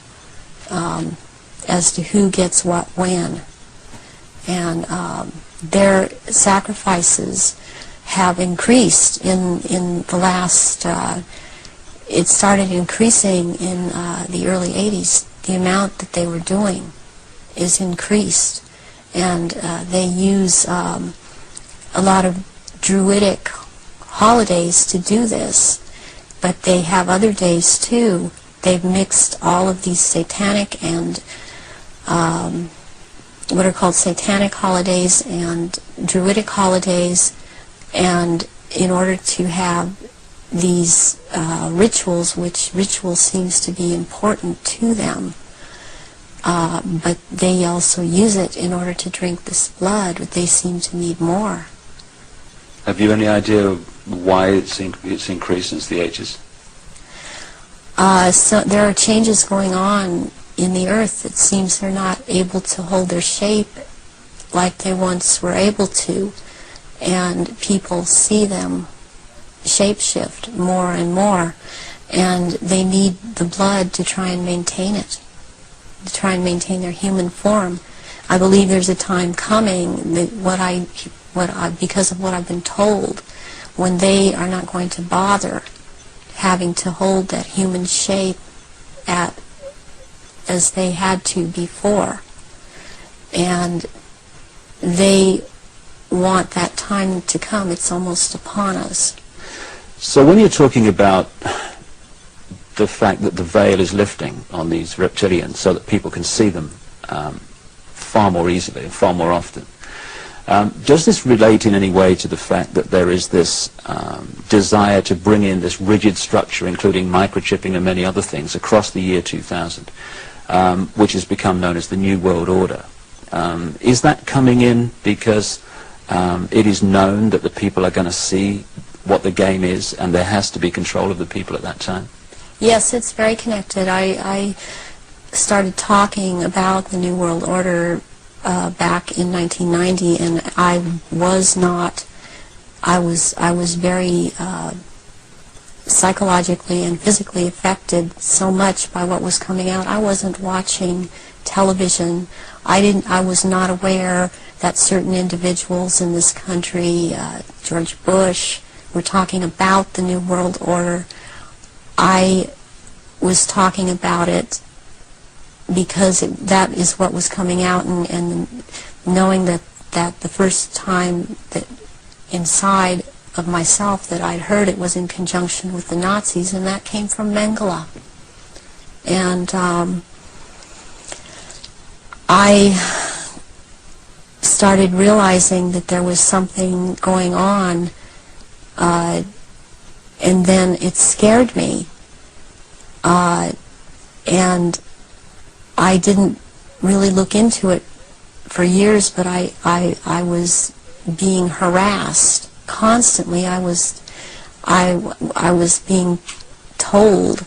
as to who gets what when. And their sacrifices have increased in the last, it started increasing in the early 80s. The amount that they were doing is increased. And they use a lot of druidic holidays to do this, but they have other days too. They've mixed all of these satanic and what are called satanic holidays and druidic holidays, and in order to have these rituals, which ritual seems to be important to them. But they also use it in order to drink this blood, but they seem to need more. Have you any idea why it's increased since the 80s? So there are changes going on in the earth. It seems they're not able to hold their shape like they once were able to, and people see them shapeshift more and more, and they need the blood to try and maintain it, to try and maintain their human form. I believe there's a time coming that because of what I've been told, when they are not going to bother having to hold that human shape at as they had to before. And they want that time to come. It's almost upon us. So when you're talking about the fact that the veil is lifting on these reptilians so that people can see them far more easily and far more often, does this relate in any way to the fact that there is this desire to bring in this rigid structure, including microchipping and many other things, across the year 2000, which has become known as the New World Order? Is that coming in because it is known that the people are going to see what the game is, and there has to be control of the people at that time? Yes, it's very connected. I started talking about the New World Order back in 1990, and I was very psychologically and physically affected so much by what was coming out. I wasn't watching television. I was not aware that certain individuals in this country, George Bush, were talking about the New World Order. I was talking about it because that is what was coming out, and knowing that the first time that inside of myself that I'd heard it was in conjunction with the Nazis, and that came from Mengele. And I started realizing that there was something going on, and then it scared me, and I didn't really look into it for years, but I was being harassed constantly. I was being told.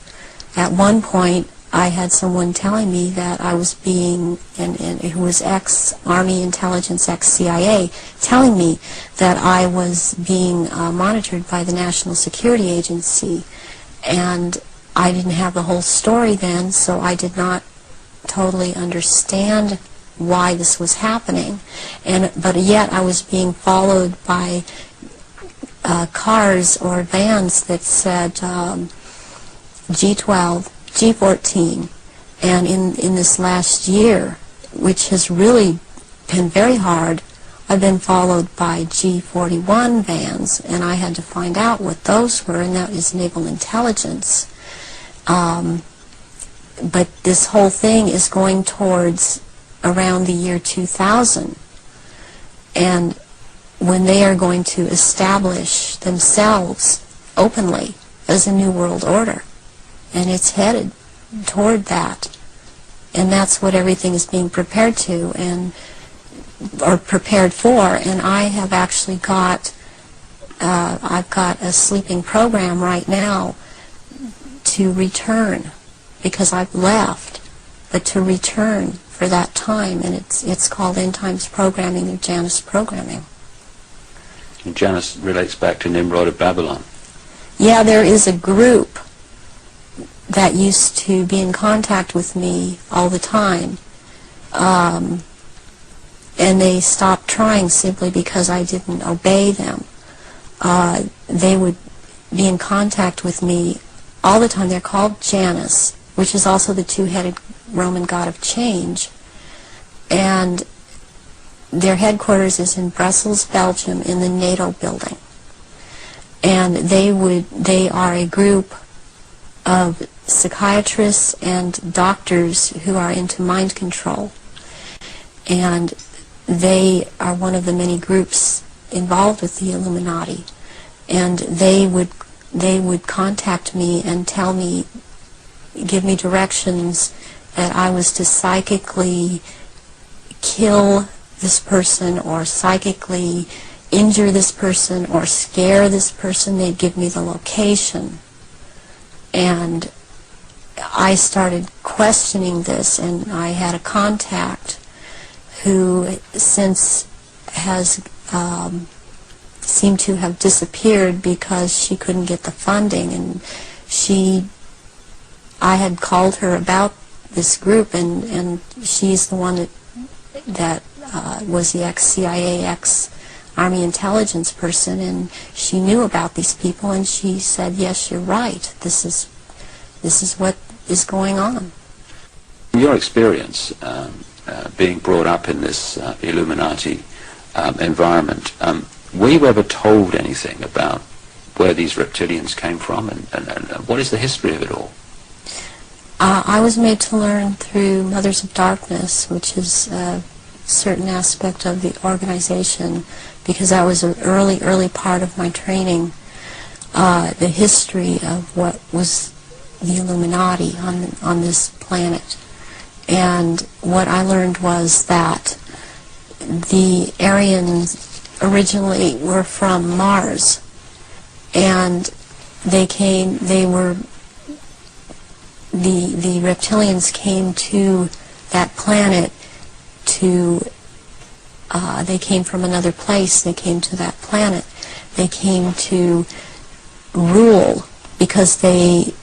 At one point, I had someone telling me that I was being, and who was ex-Army intelligence, ex-CIA, telling me that I was being monitored by the National Security Agency. And I didn't have the whole story then, so I did not totally understand why this was happening. But yet I was being followed by cars or vans that said G12, G14, and in this last year, which has really been very hard, I've been followed by G41 vans, and I had to find out what those were, and that is naval intelligence. But this whole thing is going towards around the year 2000, and when they are going to establish themselves openly as a New World Order, and it's headed toward that, and that's what everything is being prepared to, or prepared for. And I have actually got I've got a sleeping program right now to return, because I've left, but to return for that time, and it's called End Times Programming, or Janus Programming. And Janus relates back to Nimrod of Babylon. Yeah, there is a group that used to be in contact with me all the time, and they stopped trying simply because I didn't obey them. They would be in contact with me all the time. They're called Janus, which is also the two-headed Roman god of change, and their headquarters is in Brussels, Belgium, in the NATO building. And they are a group of psychiatrists and doctors who are into mind control, and they are one of the many groups involved with the Illuminati. And they would contact me and tell me, give me directions that I was to psychically kill this person, or psychically injure this person, or scare this person. They'd give me the location. And I started questioning this, and I had a contact who since has seemed to have disappeared because she couldn't get the funding, and I had called her about this group, and she's the one that was the ex-CIA, ex-Army intelligence person, and she knew about these people, and she said, yes, you're right, this is what is going on. Your experience being brought up in this Illuminati environment, were you ever told anything about where these reptilians came from, and what is the history of it all? I was made to learn through Mothers of Darkness, which is a certain aspect of the organization, because that was an early part of my training, the history of what was the Illuminati on this planet. And what I learned was that the Aryans originally were from Mars, and the reptilians came to that planet they came from another place, they came to that planet, they came to rule, because they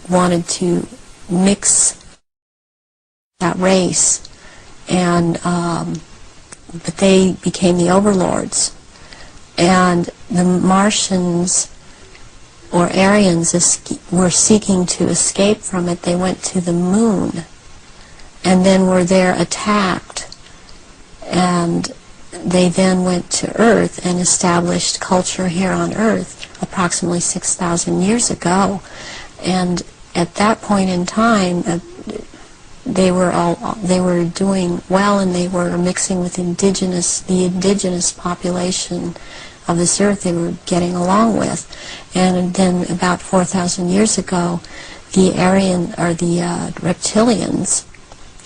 wanted to mix that race, and but they became the overlords, and the Martians or Aryans were seeking to escape from it. They went to the moon, and then were there attacked, and they then went to Earth and established culture here on Earth approximately 6,000 years ago. And at that point in time, they were doing well, and they were mixing with the indigenous population of this Earth. They were getting along with. And then about 4,000 years ago, the reptilians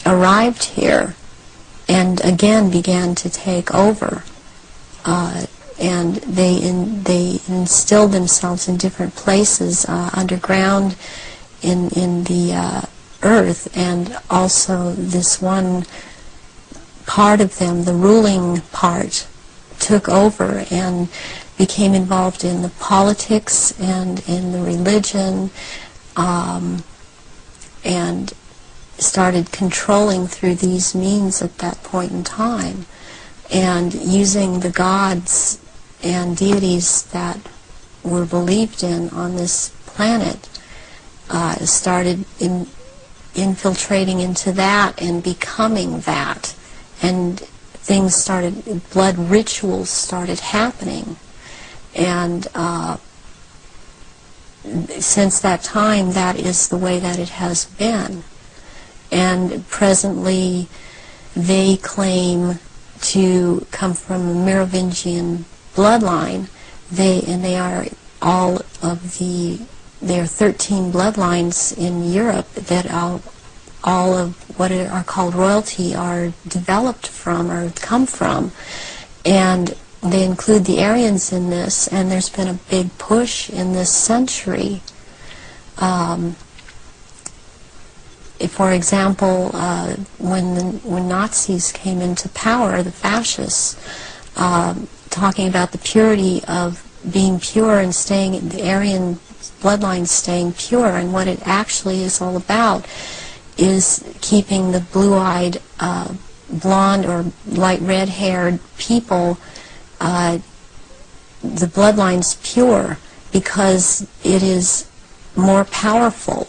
arrived here and again began to take over, and they instilled themselves in different places underground in the Earth, and also this one part of them, the ruling part, took over and became involved in the politics and in the religion, and started controlling through these means at that point in time, and using the gods and deities that were believed in on this planet, started infiltrating into that and becoming that, and things started, blood rituals started happening, and since that time, that is the way that it has been. And presently, they claim to come from a Merovingian bloodline. They are all of there are 13 bloodlines in Europe that all of what are called royalty are developed from or come from, and they include the Aryans in this. And there's been a big push in this century. For example, when Nazis came into power, the fascists, talking about the purity of being pure and staying, the Aryan bloodline staying pure, and what it actually is all about is keeping the blue-eyed, blonde or light red-haired people, the bloodline's pure, because it is more powerful.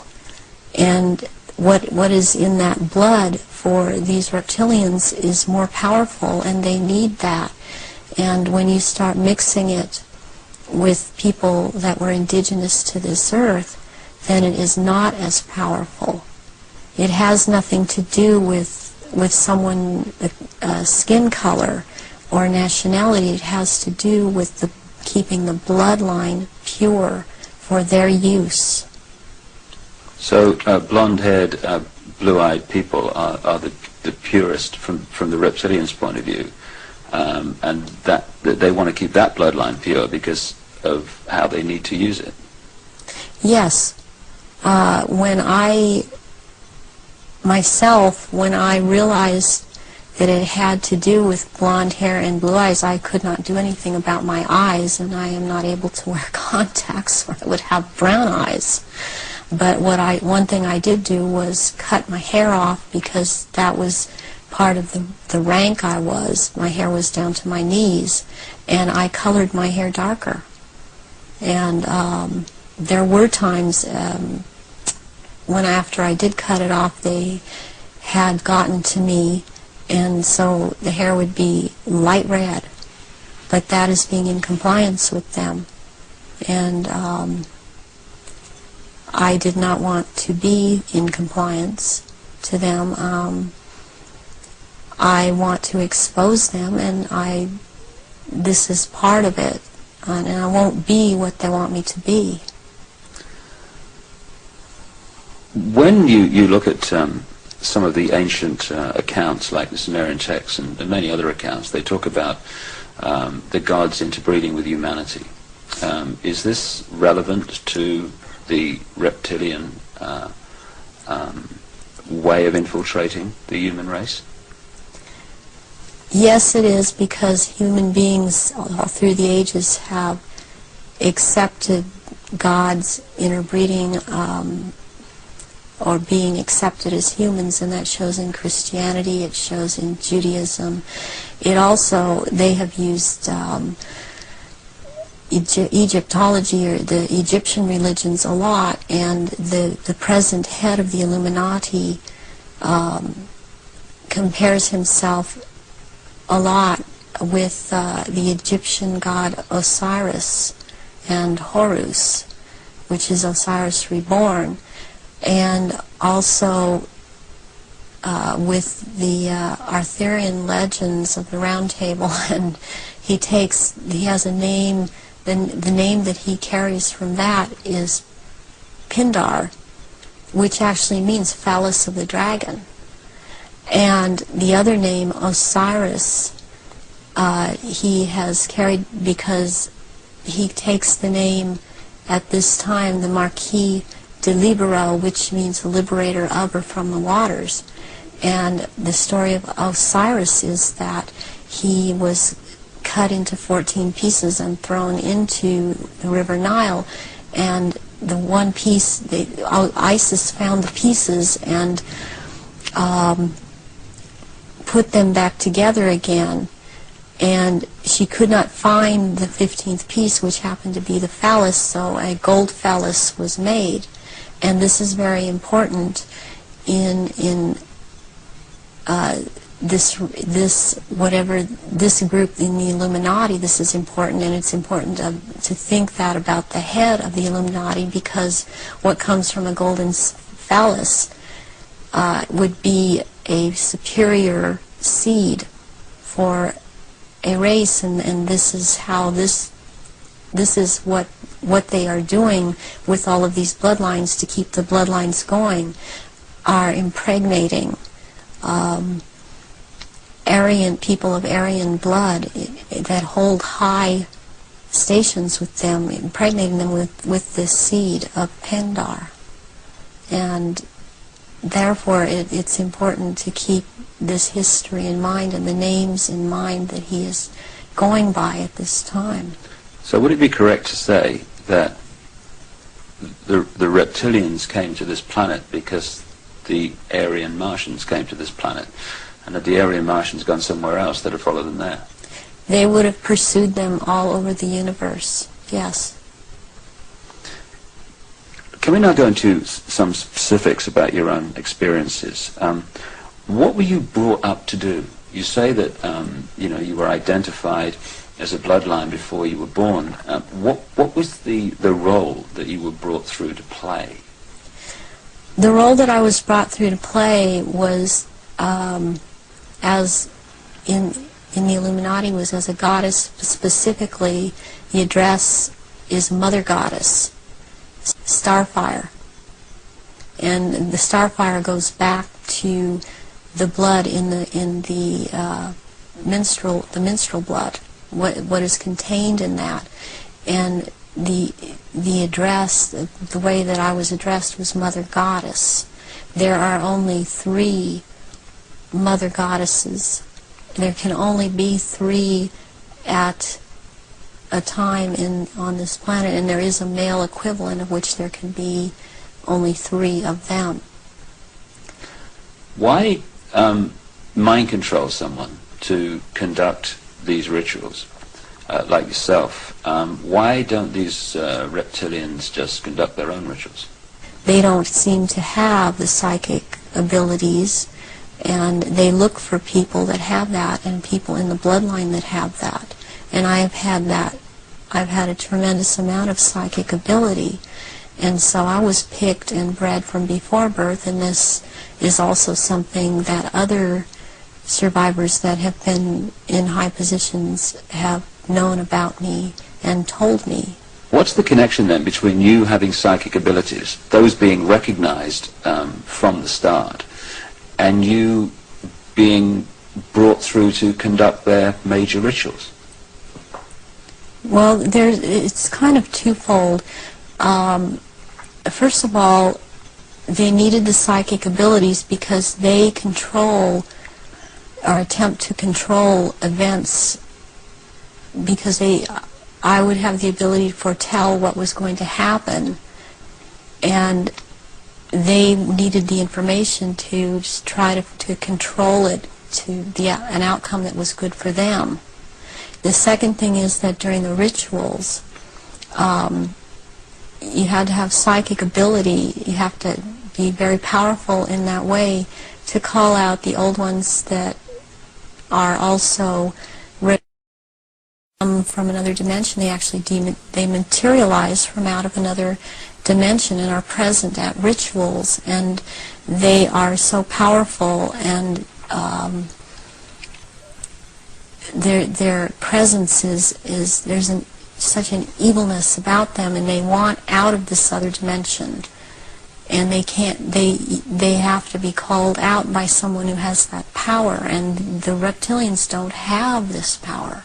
And what is in that blood for these reptilians is more powerful, and they need that. And when you start mixing it with people that were indigenous to this earth, then it is not as powerful. It has nothing to do with someone, skin color or nationality. It has to do with keeping the bloodline pure for their use. So blonde-haired, blue-eyed people are the purest from the reptilians' point of view, and that they want to keep that bloodline pure because of how they need to use it. Yes. When I realized that it had to do with blonde hair and blue eyes, I could not do anything about my eyes, and I am not able to wear contacts, or I would have brown eyes. But one thing I did do was cut my hair off, because that was part of the rank I was. My hair was down to my knees, and I colored my hair darker. And there were times after I did cut it off, they had gotten to me, and so the hair would be light red, but that is being in compliance with them. And I did not want to be in compliance to them. I want to expose them, and this is part of it, and I won't be what they want me to be. When you look at some of the ancient accounts, like the Sumerian texts and many other accounts, they talk about the gods interbreeding with humanity. Is this relevant to the reptilian way of infiltrating the human race? Yes, it is, because human beings all through the ages have accepted gods interbreeding or being accepted as humans, and that shows in Christianity, it shows in Judaism. It also, they have used Egyptology, or the Egyptian religions, a lot, and the present head of the Illuminati compares himself a lot with the Egyptian god Osiris and Horus, which is Osiris reborn, and also with the Arthurian legends of the Round Table, and he has a name. The name that he carries from that is Pindar, which actually means phallus of the dragon. And the other name, Osiris, he has carried because he takes the name at this time, the Marquis de Libero, which means the liberator of or from the waters. And the story of Osiris is that he was cut into 14 pieces and thrown into the River Nile, and the one piece, Isis found the pieces and put them back together again, and she could not find the 15th piece, which happened to be the phallus, so a gold phallus was made. And this is very important in this group in the Illuminati. This is important, and it's important to think that about the head of the Illuminati, because what comes from a golden phallus would be a superior seed for a race, and this is how this is what they are doing with all of these bloodlines to keep the bloodlines going, are impregnating Aryan people of Aryan blood that hold high stations with them, impregnating them with this seed of Pindar. And therefore it's important to keep this history in mind and the names in mind that he is going by at this time. So would it be correct to say that the reptilians came to this planet because the Aryan Martians came to this planet, and that the Aryan Martians gone somewhere else that have followed them there? They would have pursued them all over the universe, yes. Can we now go into some specifics about your own experiences? What were you brought up to do? You say that you were identified as a bloodline before you were born. What was the role that you were brought through to play? The role that I was brought through to play was, as in the Illuminati, was as a goddess. Specifically, the address is Mother Goddess, Starfire. And the Starfire goes back to the blood in the menstrual blood, what is contained in that. And the address, the way that I was addressed, was Mother Goddess. There are only 3 Mother Goddesses. There can only be 3 at a time on this planet, and there is a male equivalent of which there can be only 3 of them. Why mind control someone to conduct these rituals, like yourself? Why don't these reptilians just conduct their own rituals? they don't seem to have the psychic abilities, and they look for people that have that and people in the bloodline that have that. And I have had that. I've had a tremendous amount of psychic ability, and so I was picked and bred from before birth, and this is also something that other survivors that have been in high positions have known about me and told me. What's the connection then between you having psychic abilities, those being recognized from the start, and you being brought through to conduct their major rituals? Well, it's kind of twofold. First of all, they needed the psychic abilities because they control or attempt to control events, because I would have the ability to foretell what was going to happen, and they needed the information to just try to control it to an outcome that was good for them. The second thing is that during the rituals, you had to have psychic ability. You have to be very powerful in that way to call out the old ones that are also from another dimension. They actually they materialize from out of another dimension and are present at rituals, and they are so powerful, and their presence is there's such an evilness about them, and they want out of this other dimension, and they can't. They have to be called out by someone who has that power, and the reptilians don't have this power.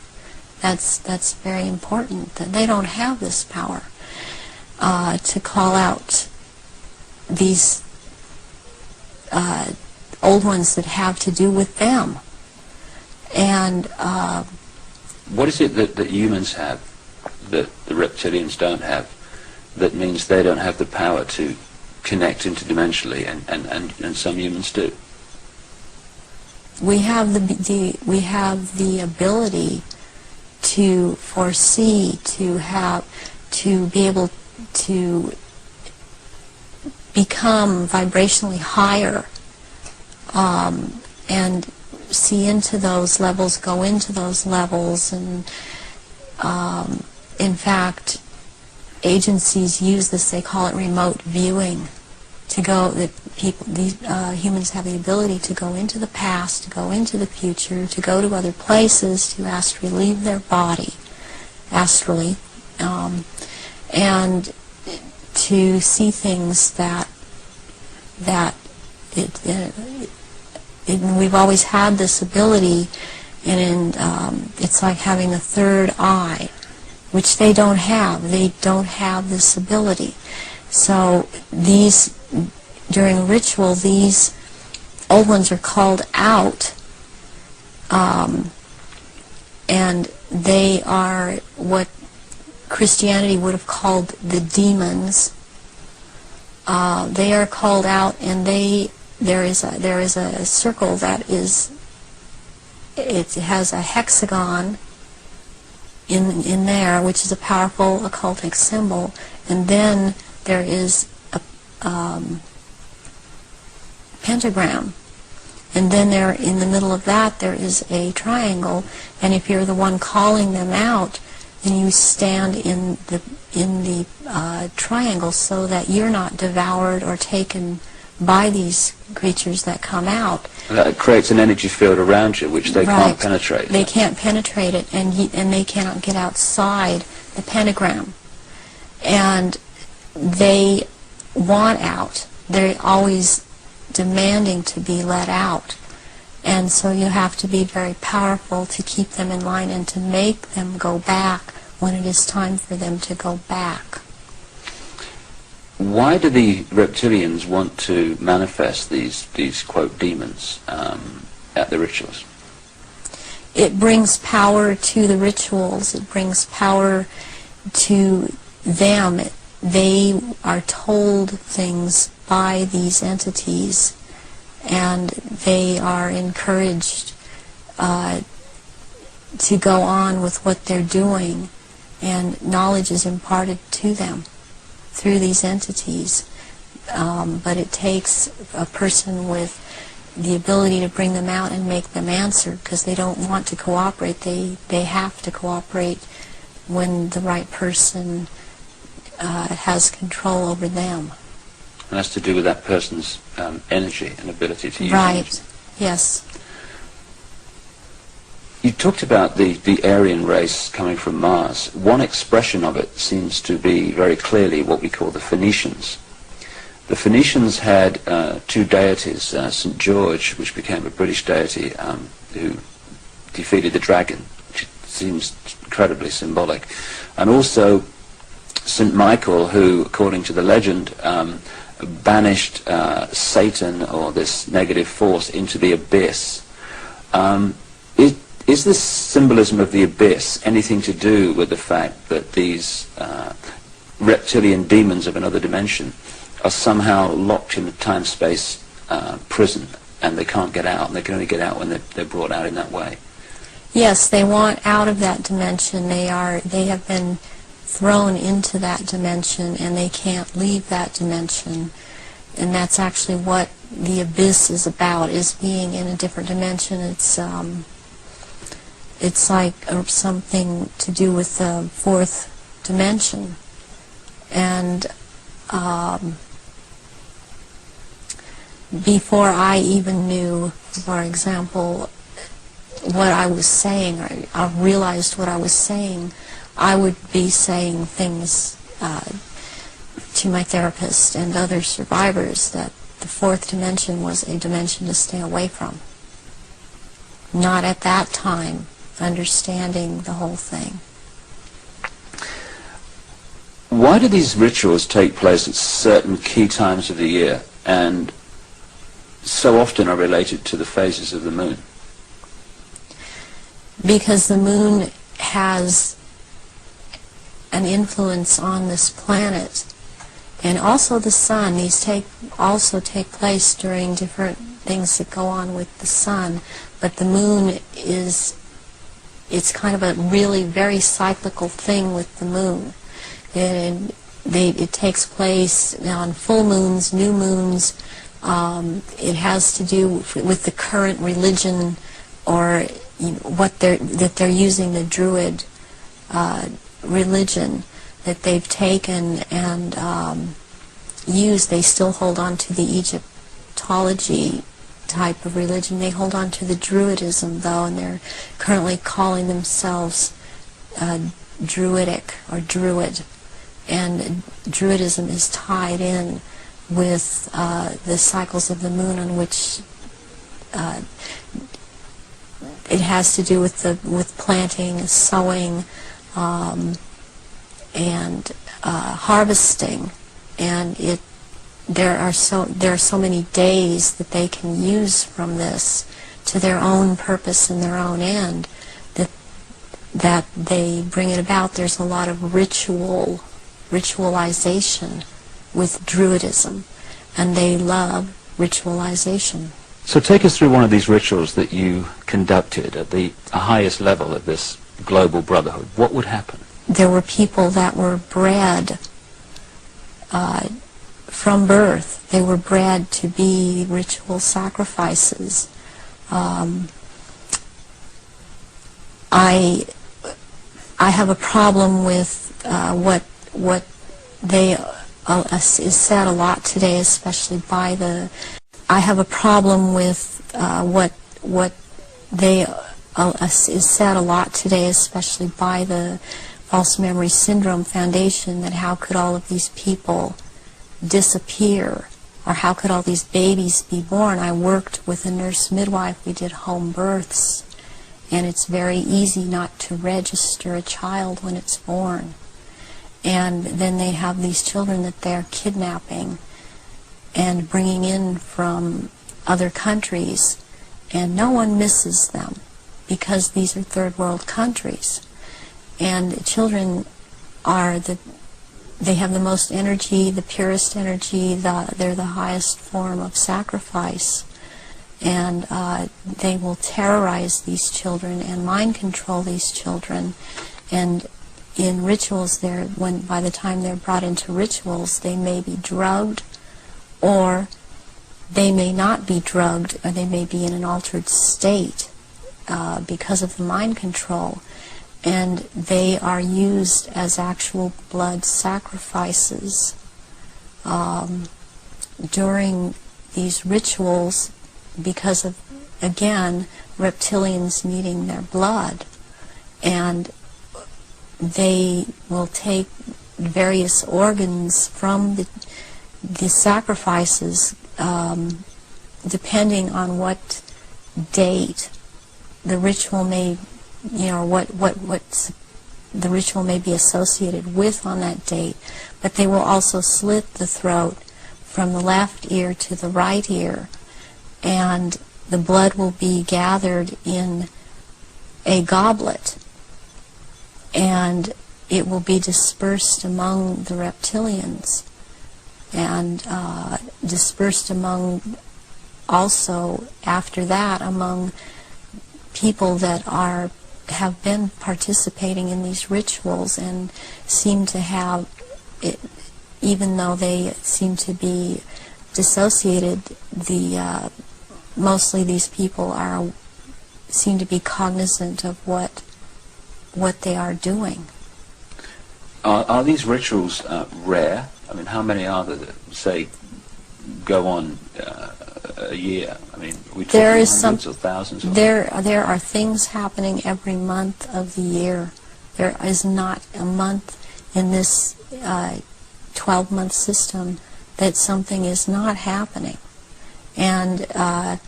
That's very important, that they don't have this power to call out these old ones that have to do with them. And what is it that humans have that the reptilians don't have, that means they don't have the power to connect interdimensionally, and some humans do? We have the ability to foresee, to be able to become vibrationally higher, and see into those levels, go into those levels, and in fact, agencies use this. They call it remote viewing. Humans have the ability to go into the past, to go into the future, to go to other places, to astrally leave their body, astrally, and to see things that we've always had this ability, and it's like having a third eye, which they don't have. They don't have this ability. So during a ritual, these old ones are called out, and they are what Christianity would have called the demons. They are called out, and there is a circle that it has a hexagon in there, which is a powerful occultic symbol, and then there is a pentagram, and then there in the middle of that there is a triangle, and if you're the one calling them out, then you stand in the triangle so that you're not devoured or taken by these creatures that come out. That creates an energy field around you which they can't penetrate. They can't penetrate it, and they cannot get outside the pentagram. And they want out. They're always demanding to be let out. And so you have to be very powerful to keep them in line and to make them go back when it is time for them to go back. Why do the reptilians want to manifest these quote demons at the rituals? It brings power to the rituals. It brings power to them. They are told things by these entities, and they are encouraged to go on with what they're doing, and knowledge is imparted to them through these entities. but it takes a person with the ability to bring them out and make them answer, because they don't want to cooperate. They have to cooperate when the right person has control over them. And that's to do with that person's energy and ability to use it. Right, yes. You talked about the Aryan race coming from Mars. One expression of it seems to be very clearly what we call the Phoenicians. The Phoenicians had two deities, St. George, which became a British deity, who defeated the dragon, which seems incredibly symbolic, and also St. Michael, who, according to the legend, banished Satan, or this negative force, into the abyss. Is this symbolism of the abyss anything to do with the fact that these reptilian demons of another dimension are somehow locked in a time-space prison, and they can't get out, and they can only get out when they're brought out in that way? Yes, they want out of that dimension. They have been thrown into that dimension, and they can't leave that dimension. And that's actually what the abyss is about, is being in a different dimension. It's like something to do with the fourth dimension. And before I even knew, for example, what I was saying, or I realized what I was saying, I would be saying things to my therapist and other survivors that the fourth dimension was a dimension to stay away from. Not at that time understanding the whole thing. Why do these rituals take place at certain key times of the year, and so often are related to the phases of the moon? Because the moon has an influence on this planet, and also the sun. These also take place during different things that go on with the sun, but the moon it's kind of a really very cyclical thing with the moon. It takes place on full moons, new moons. It has to do with the current religion, or what they're using, the Druid religion that they've taken and used. They still hold on to the Egyptology type of religion. They hold on to the Druidism, though, and they're currently calling themselves Druidic or Druid. And Druidism is tied in with the cycles of the moon, on which it has to do with planting, sowing, and harvesting, and there are so many days that they can use from this to their own purpose and their own end, that they bring it about. There's a lot of ritualization with Druidism, and they love ritualization. So take us through one of these rituals that you conducted at the highest level of this global brotherhood. What would happen? There were people that were bred from birth. They were bred to be ritual sacrifices. I have a problem with what they is said a lot today, especially by the. I have a problem with what they is said a lot today, especially by the False Memory Syndrome Foundation, that how could all of these people disappear, or how could all these babies be born? I worked with a nurse midwife. We did home births, and it's very easy not to register a child when it's born. And then they have these children that they're kidnapping and bringing in from other countries, and no one misses them because these are third world countries. And the children they have the most energy, the purest energy, they're the highest form of sacrifice. And they will terrorize these children and mind control these children. And in rituals, by the time they're brought into rituals, they may be drugged, or they may not be drugged, or they may be in an altered state because of the mind control, and they are used as actual blood sacrifices during these rituals because of, again, reptilians needing their blood. And they will take various organs from the sacrifices depending on what date the ritual may, what the ritual may be associated with on that date. But they will also slit the throat from the left ear to the right ear, and the blood will be gathered in a goblet, and it will be dispersed among the reptilians, and dispersed among, also after that, among people that have been participating in these rituals and seem to have it, even though they seem to be dissociated, mostly these people seem to be cognizant of what they are doing. Are these rituals rare? I mean, how many are there that, say, go on a year? I mean, are we talking hundreds or thousands? Or there are things happening every month of the year. There is not a month in this 12-month system that something is not happening. And I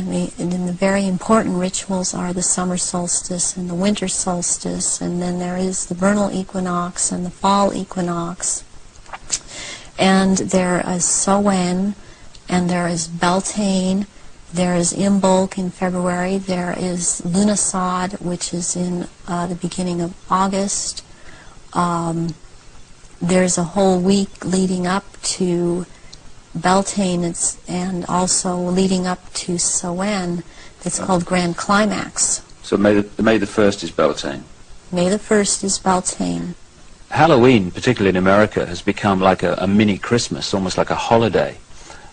mean, and the very important rituals are the summer solstice and the winter solstice, and then there is the vernal equinox and the fall equinox. And there is Samhain, and there is Beltane, there is Imbolc in February, there is Lughnasadh, which is in the beginning of August. There's a whole week leading up to Beltane, and also leading up to Samhain, that's called Grand Climax. So May the 1st is Beltane? May the 1st is Beltane. Halloween, particularly in America, has become like a mini Christmas, almost like a holiday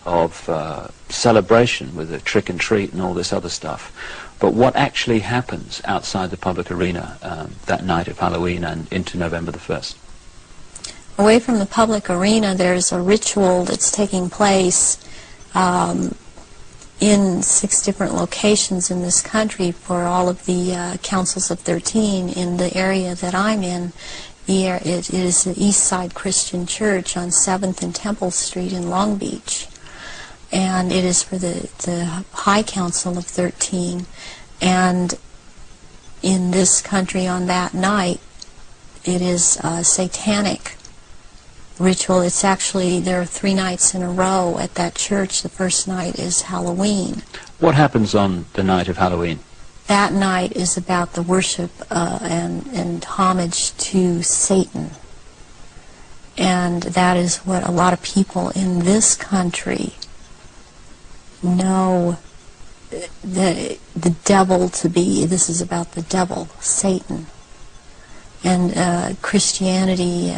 of celebration with a trick and treat and all this other stuff. But what actually happens outside the public arena that night of Halloween and into November the 1st? Away from the public arena, there's a ritual that's taking place in 6 different locations in this country for all of the councils of 13 in the area that I'm in. It is the East Side Christian Church on 7th and Temple Street in Long Beach. And it is for the High Council of 13. And in this country on that night, it is a satanic ritual. It's actually, there are 3 nights in a row at that church. The first night is Halloween. What happens on the night of Halloween? That night is about the worship and homage to Satan. And that is what a lot of people in this country know the devil to be. This is about the devil, Satan. And Christianity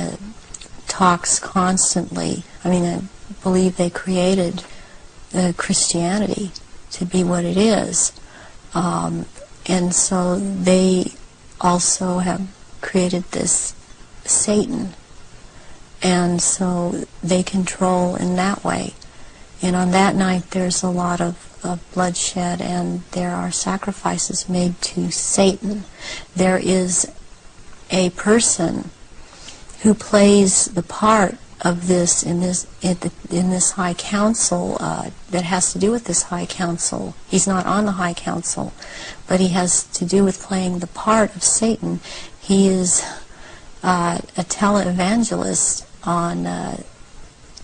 talks constantly. I mean, I believe they created Christianity to be what it is. And so they also have created this Satan. And so they control in that way. And on that night there's a lot of bloodshed, and there are sacrifices made to Satan. There is a person who plays the part of this in this High Council that has to do with this High Council. He's not on the High Council, but he has to do with playing the part of Satan. He is a televangelist on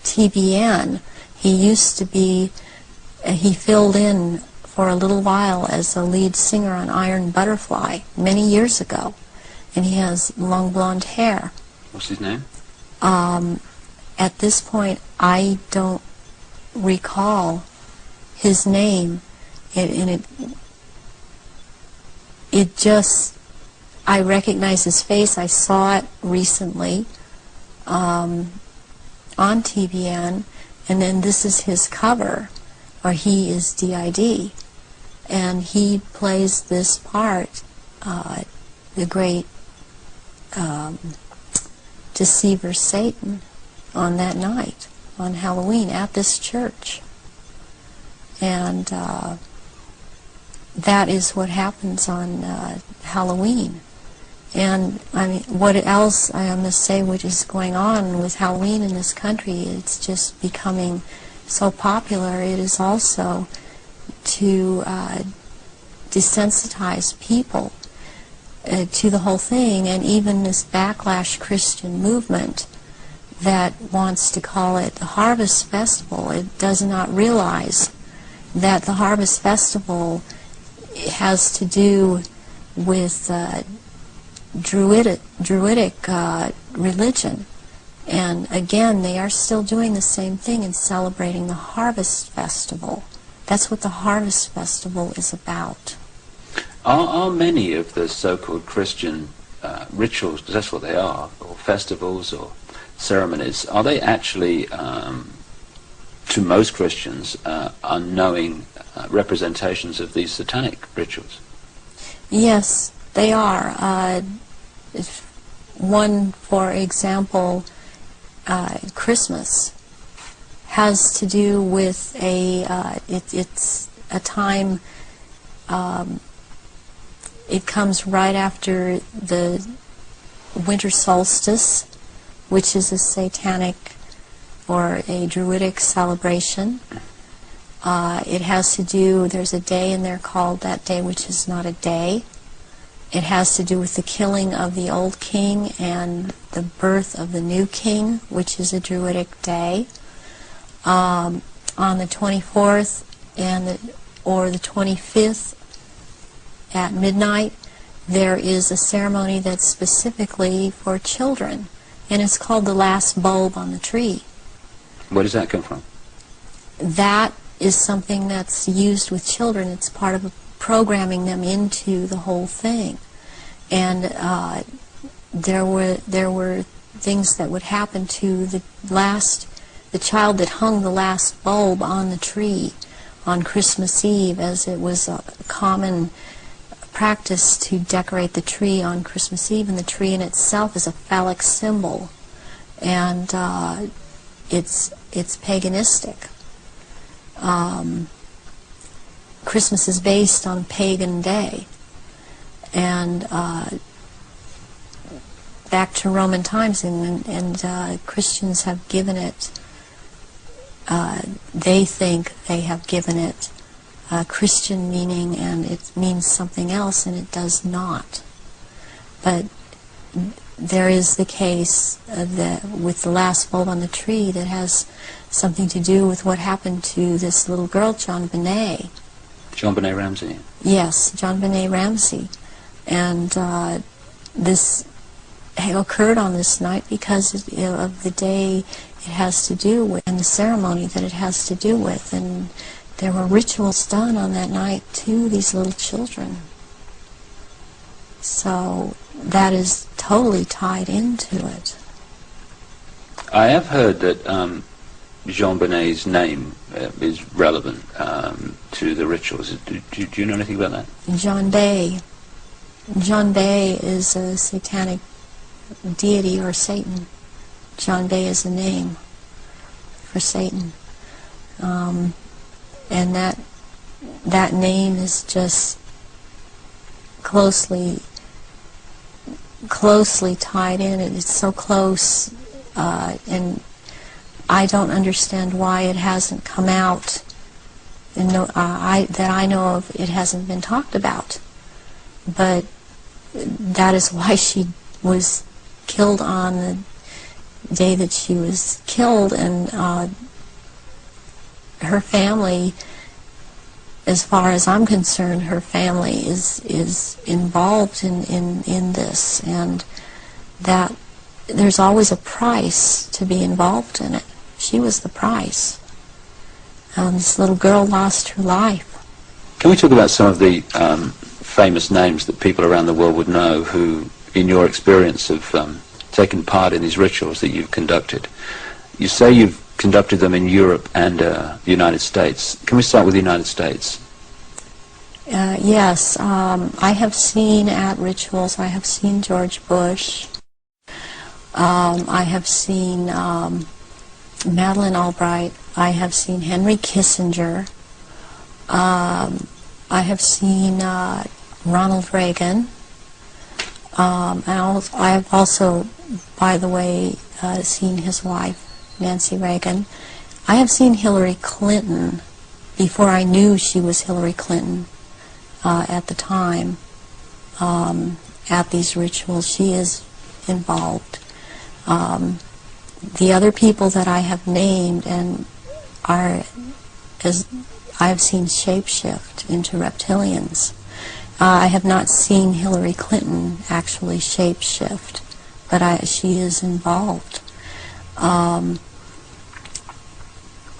TBN. He used to be, he filled in for a little while as a lead singer on Iron Butterfly many years ago, and he has long blonde hair. What's his name? At this point, I don't recall his name. It just, I recognize his face. I saw it recently. on TVN, and then this is his cover, or he is DID, and he plays this part, the great deceiver Satan, on that night, on Halloween, at this church. And that is what happens on Halloween. And I mean, what else I must say, what is going on with Halloween in this country? It's just becoming so popular. It is also to desensitize people to the whole thing, and even this backlash Christian movement that wants to call it the Harvest Festival. It does not realize that the Harvest Festival has to do with Druidic religion. And again, they are still doing the same thing and celebrating the Harvest Festival. That's what the Harvest Festival is about. Are many of the so-called Christian rituals, because that's what they are, or festivals or ceremonies, are they actually, to most Christians, unknowing representations of these satanic rituals? Yes, they are. One, for example, Christmas has to do with it's a time, it comes right after the winter solstice, which is a satanic or a Druidic celebration. It has to do, there's a day in there called that day which is not a day. It has to do with the killing of the old king and the birth of the new king, which is a Druidic day. On the 24th or the 25th at midnight, there is a ceremony that's specifically for children, and it's called the last bulb on the tree. Where does that come from? That is something that's used with children. It's part of programming them into the whole thing. And there were things that would happen to the child that hung the last bulb on the tree on Christmas Eve, as it was a common practice to decorate the tree on Christmas Eve, and the tree in itself is a phallic symbol, and it's paganistic. Christmas is based on a pagan day, and back to Roman times, and Christians have given it, they think they have given it Christian meaning, and it means something else, and it does not. But there is the case with the last bulb on the tree that has something to do with what happened to this little girl, John Benet. John Benet Ramsey? Yes, John Benet Ramsey. And this occurred on this night because of the day it has to do with, and the ceremony that it has to do with. And there were rituals done on that night to these little children. So that is totally tied into it. I have heard that Jean Benet's name is relevant to the rituals. Do you know anything about that? John Bay. John Bay is a satanic deity, or Satan. John Bay is a name for Satan. And that name is just closely tied in, and it's so close, and I don't understand why it hasn't come out, and that I know of. It hasn't been talked about, but that is why she was killed on the day that she was killed, and her family, as far as I'm concerned, her family is involved in this, and that there's always a price to be involved in it. She was the price. This little girl lost her life. Can we talk about some of the famous names that people around the world would know who, in your experience, have taken part in these rituals that you've conducted? You say you've conducted them in Europe and the United States. Can we start with the United States? Yes, I have seen at rituals, I have seen George Bush, I have seen Madeleine Albright, I have seen Henry Kissinger, I have seen Ronald Reagan, and I have also, by the way, seen his wife, Nancy Reagan. I have seen Hillary Clinton before I knew she was Hillary Clinton at the time. At these rituals, she is involved. The other people that I have named and are, as I have seen shapeshift into reptilians. I have not seen Hillary Clinton actually shapeshift, but she is involved.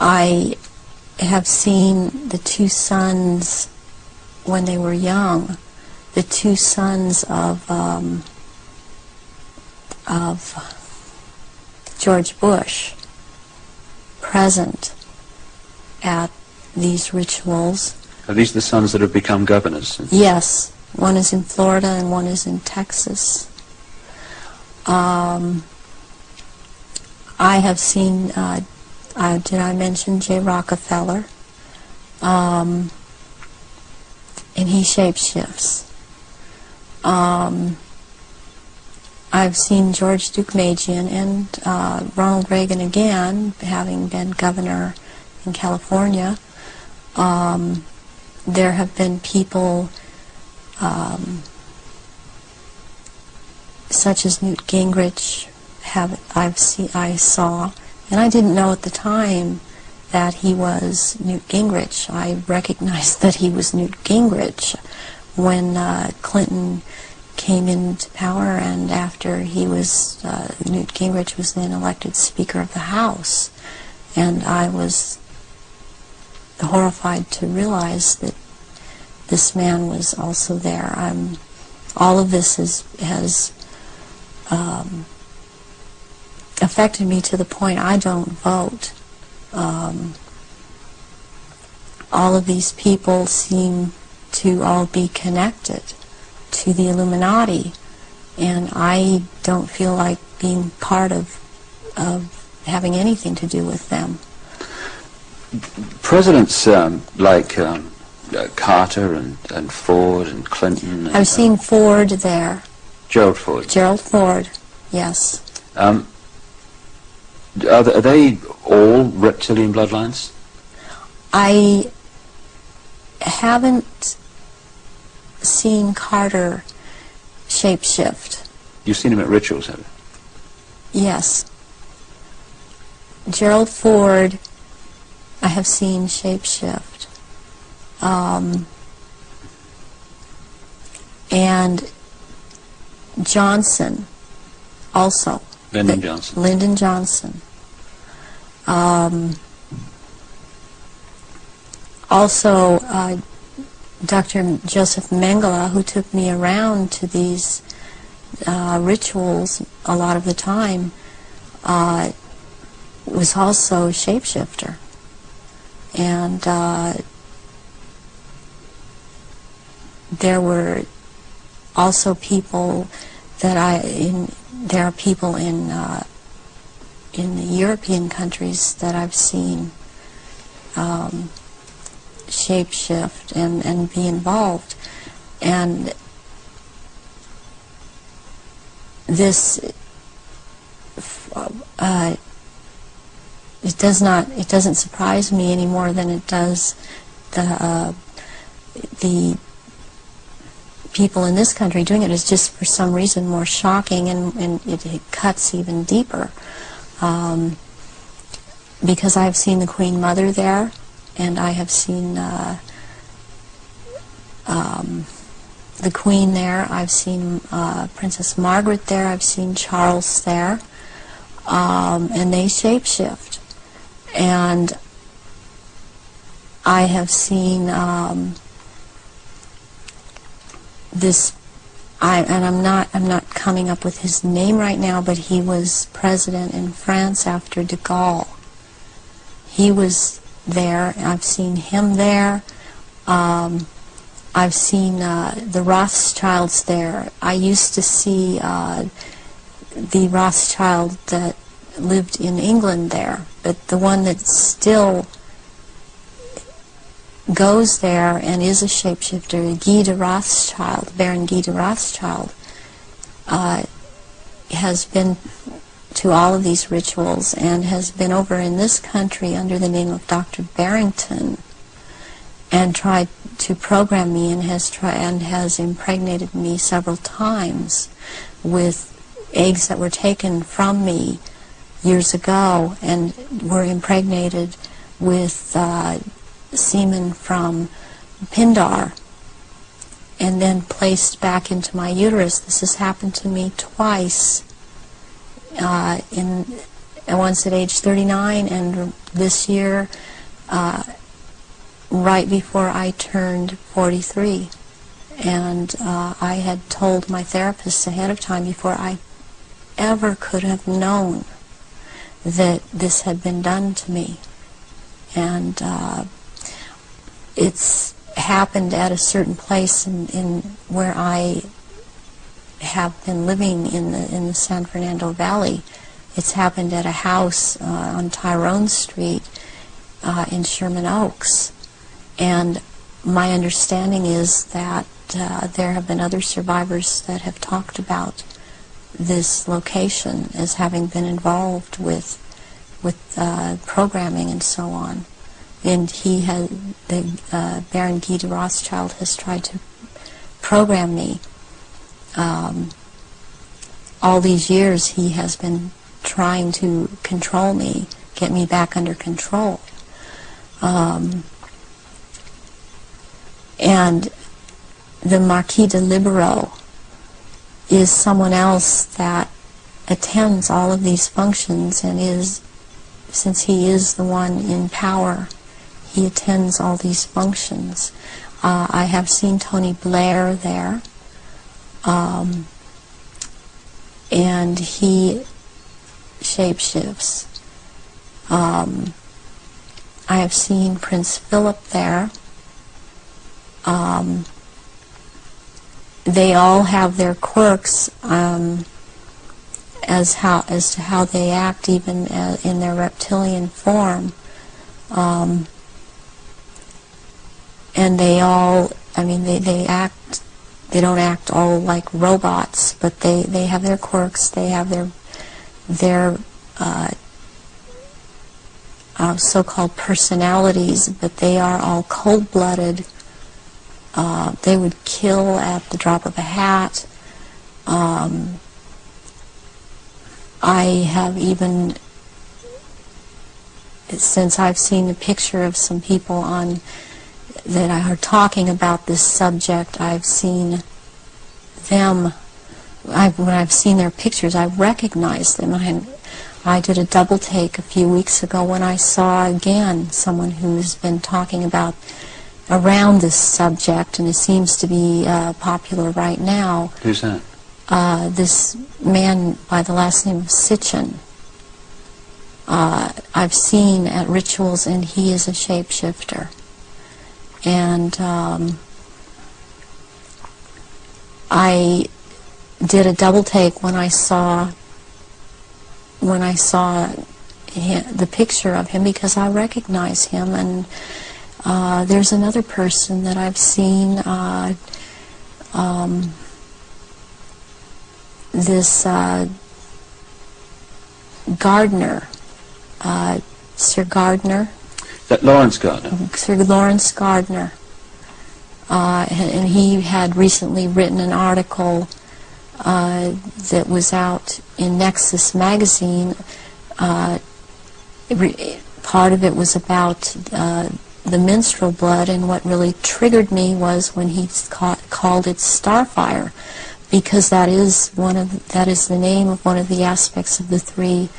I have seen the two sons when they were young, the two sons of George Bush present at these rituals. Are these the sons that have become governors? Yes, one is in Florida and one is in Texas. I have seen, did I mention J. Rockefeller? And he shapeshifts. I've seen George Deukmejian and Ronald Reagan again, having been governor in California. There have been people such as Newt Gingrich I saw, and I didn't know at the time that he was Newt Gingrich. I recognized that he was Newt Gingrich when Clinton came into power, and after he was, Newt Gingrich was then elected Speaker of the House, and I was horrified to realize that this man was also there. All of this has affected me to the point I don't vote. All of these people seem to all be connected to the Illuminati, and I don't feel like being part of having anything to do with them. Presidents like Carter and Ford and Clinton. I've seen Ford there. Gerald Ford. Gerald Ford, yes. Are they all reptilian bloodlines? I haven't seen Carter shapeshift. You've seen him at rituals, have you? Yes. Gerald Ford, I have seen shapeshift. And Johnson, also. Lyndon Johnson. Lyndon Johnson. Also, Dr. Joseph Mengele, who took me around to these rituals a lot of the time, was also a shapeshifter. And there were also people that there are people in the European countries that I've seen shapeshift and be involved. And this it doesn't surprise me any more than it does the people in this country doing it. Is just for some reason more shocking, and it cuts even deeper. Because I've seen the Queen Mother there, and I have seen the Queen there, I've seen Princess Margaret there, I've seen Charles there, and they shapeshift. And I have seen I'm not coming up with his name right now, but he was president in France after de Gaulle. He was there. I've seen him there. I've seen the Rothschilds there. I used to see the Rothschild that lived in England there, but the one that still goes there and is a shapeshifter, Guy de Rothschild, Baron Guy de Rothschild, has been to all of these rituals and has been over in this country under the name of Dr. Barrington and tried to program me and has impregnated me several times with eggs that were taken from me years ago and were impregnated with semen from Pindar and then placed back into my uterus. This has happened to me twice, once at age 39 and this year right before I turned 43. And I had told my therapist ahead of time before I ever could have known that this had been done to me. And it's happened at a certain place in where I have been living in the San Fernando Valley. It's happened at a house on Tyrone Street in Sherman Oaks. And my understanding is that there have been other survivors that have talked about this location as having been involved with programming and so on. And Baron Guy de Rothschild has tried to program me. All these years he has been trying to control me, get me back under control. And the Marquis de Libero is someone else that attends all of these functions and since he is the one in power, he attends all these functions. I have seen Tony Blair there, and he shapeshifts. I have seen Prince Philip there. They all have their quirks as to how they act, even in their reptilian form. And they all, they act, they don't act all like robots, but they have their quirks, they have their so-called personalities, but they are all cold-blooded. They would kill at the drop of a hat. I have even, since I've seen the picture of some people that are talking about this subject, I've seen them, when I've seen their pictures, I've recognized them. I did a double take a few weeks ago when I saw again someone who's been talking about around this subject, and it seems to be popular right now. Who's that? This man by the last name of Sitchin. I've seen at rituals, and he is a shapeshifter. And I did a double take when I saw the picture of him, because I recognize him. And there's another person that I've seen, this Gardner, Sir Gardner. That Lawrence Gardner? Sir Lawrence Gardner. And he had recently written an article that was out in Nexus magazine. Part of it was about the menstrual blood, and what really triggered me was when he called it Starfire, because that is the name of one of the aspects of the three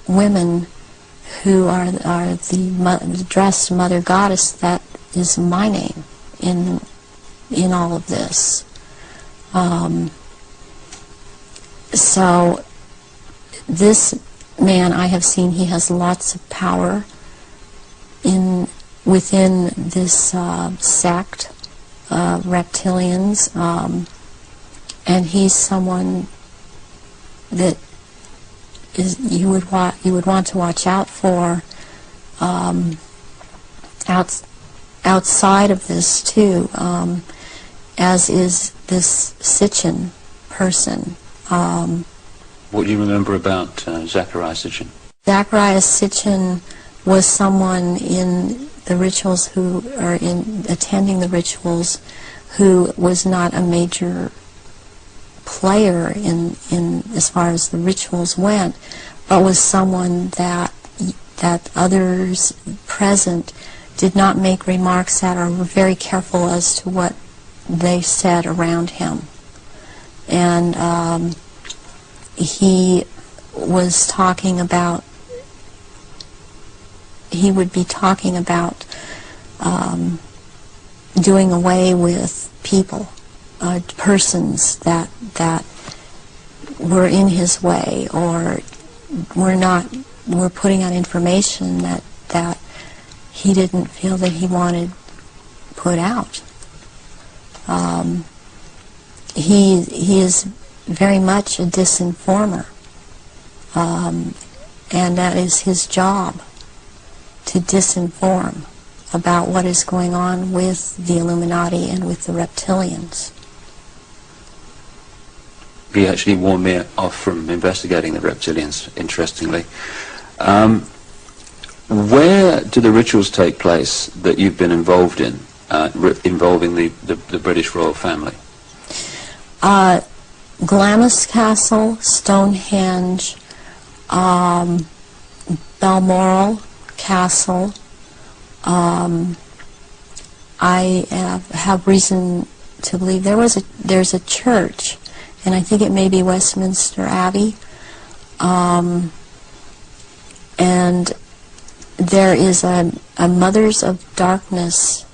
women who are the dressed mother goddess. That is my name in all of this. So this man I have seen, he has lots of power within this sect, reptilians, and he's someone that you would want to watch out for outside of this too, as is this Sitchin person. What do you remember about Zachariah Sitchin? Zachariah Sitchin was someone in the rituals attending the rituals who was not a major player in as far as the rituals went, but was someone that others present did not make remarks at, or were very careful as to what they said around him. And he was talking about, he would be talking about doing away with people, persons that were in his way, or were putting out information that he didn't feel that he wanted put out. He is very much a disinformer, and that is his job, to disinform about what is going on with the Illuminati and with the reptilians. He actually warned me off from investigating the reptilians, interestingly. Where do the rituals take place that you've been involved in, involving the British royal family? Glamis Castle, Stonehenge, Balmoral Castle. I have reason to believe there's a church, and I think it may be Westminster Abbey, and there is a Mothers of Darkness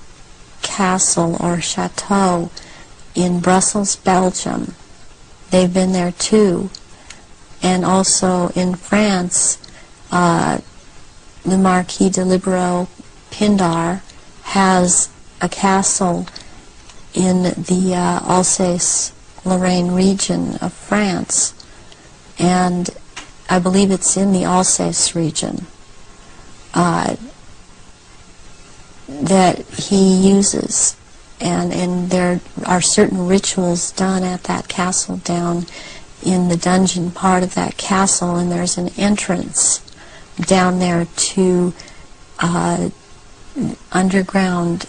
castle or chateau in Brussels, Belgium. They've been there too. And also in France, the Marquis de Libero Pindar has a castle in the Alsace-Lorraine region of France, and I believe it's in the Alsace region that he uses, and there are certain rituals done at that castle down in the dungeon part of that castle, and there's an entrance down there to underground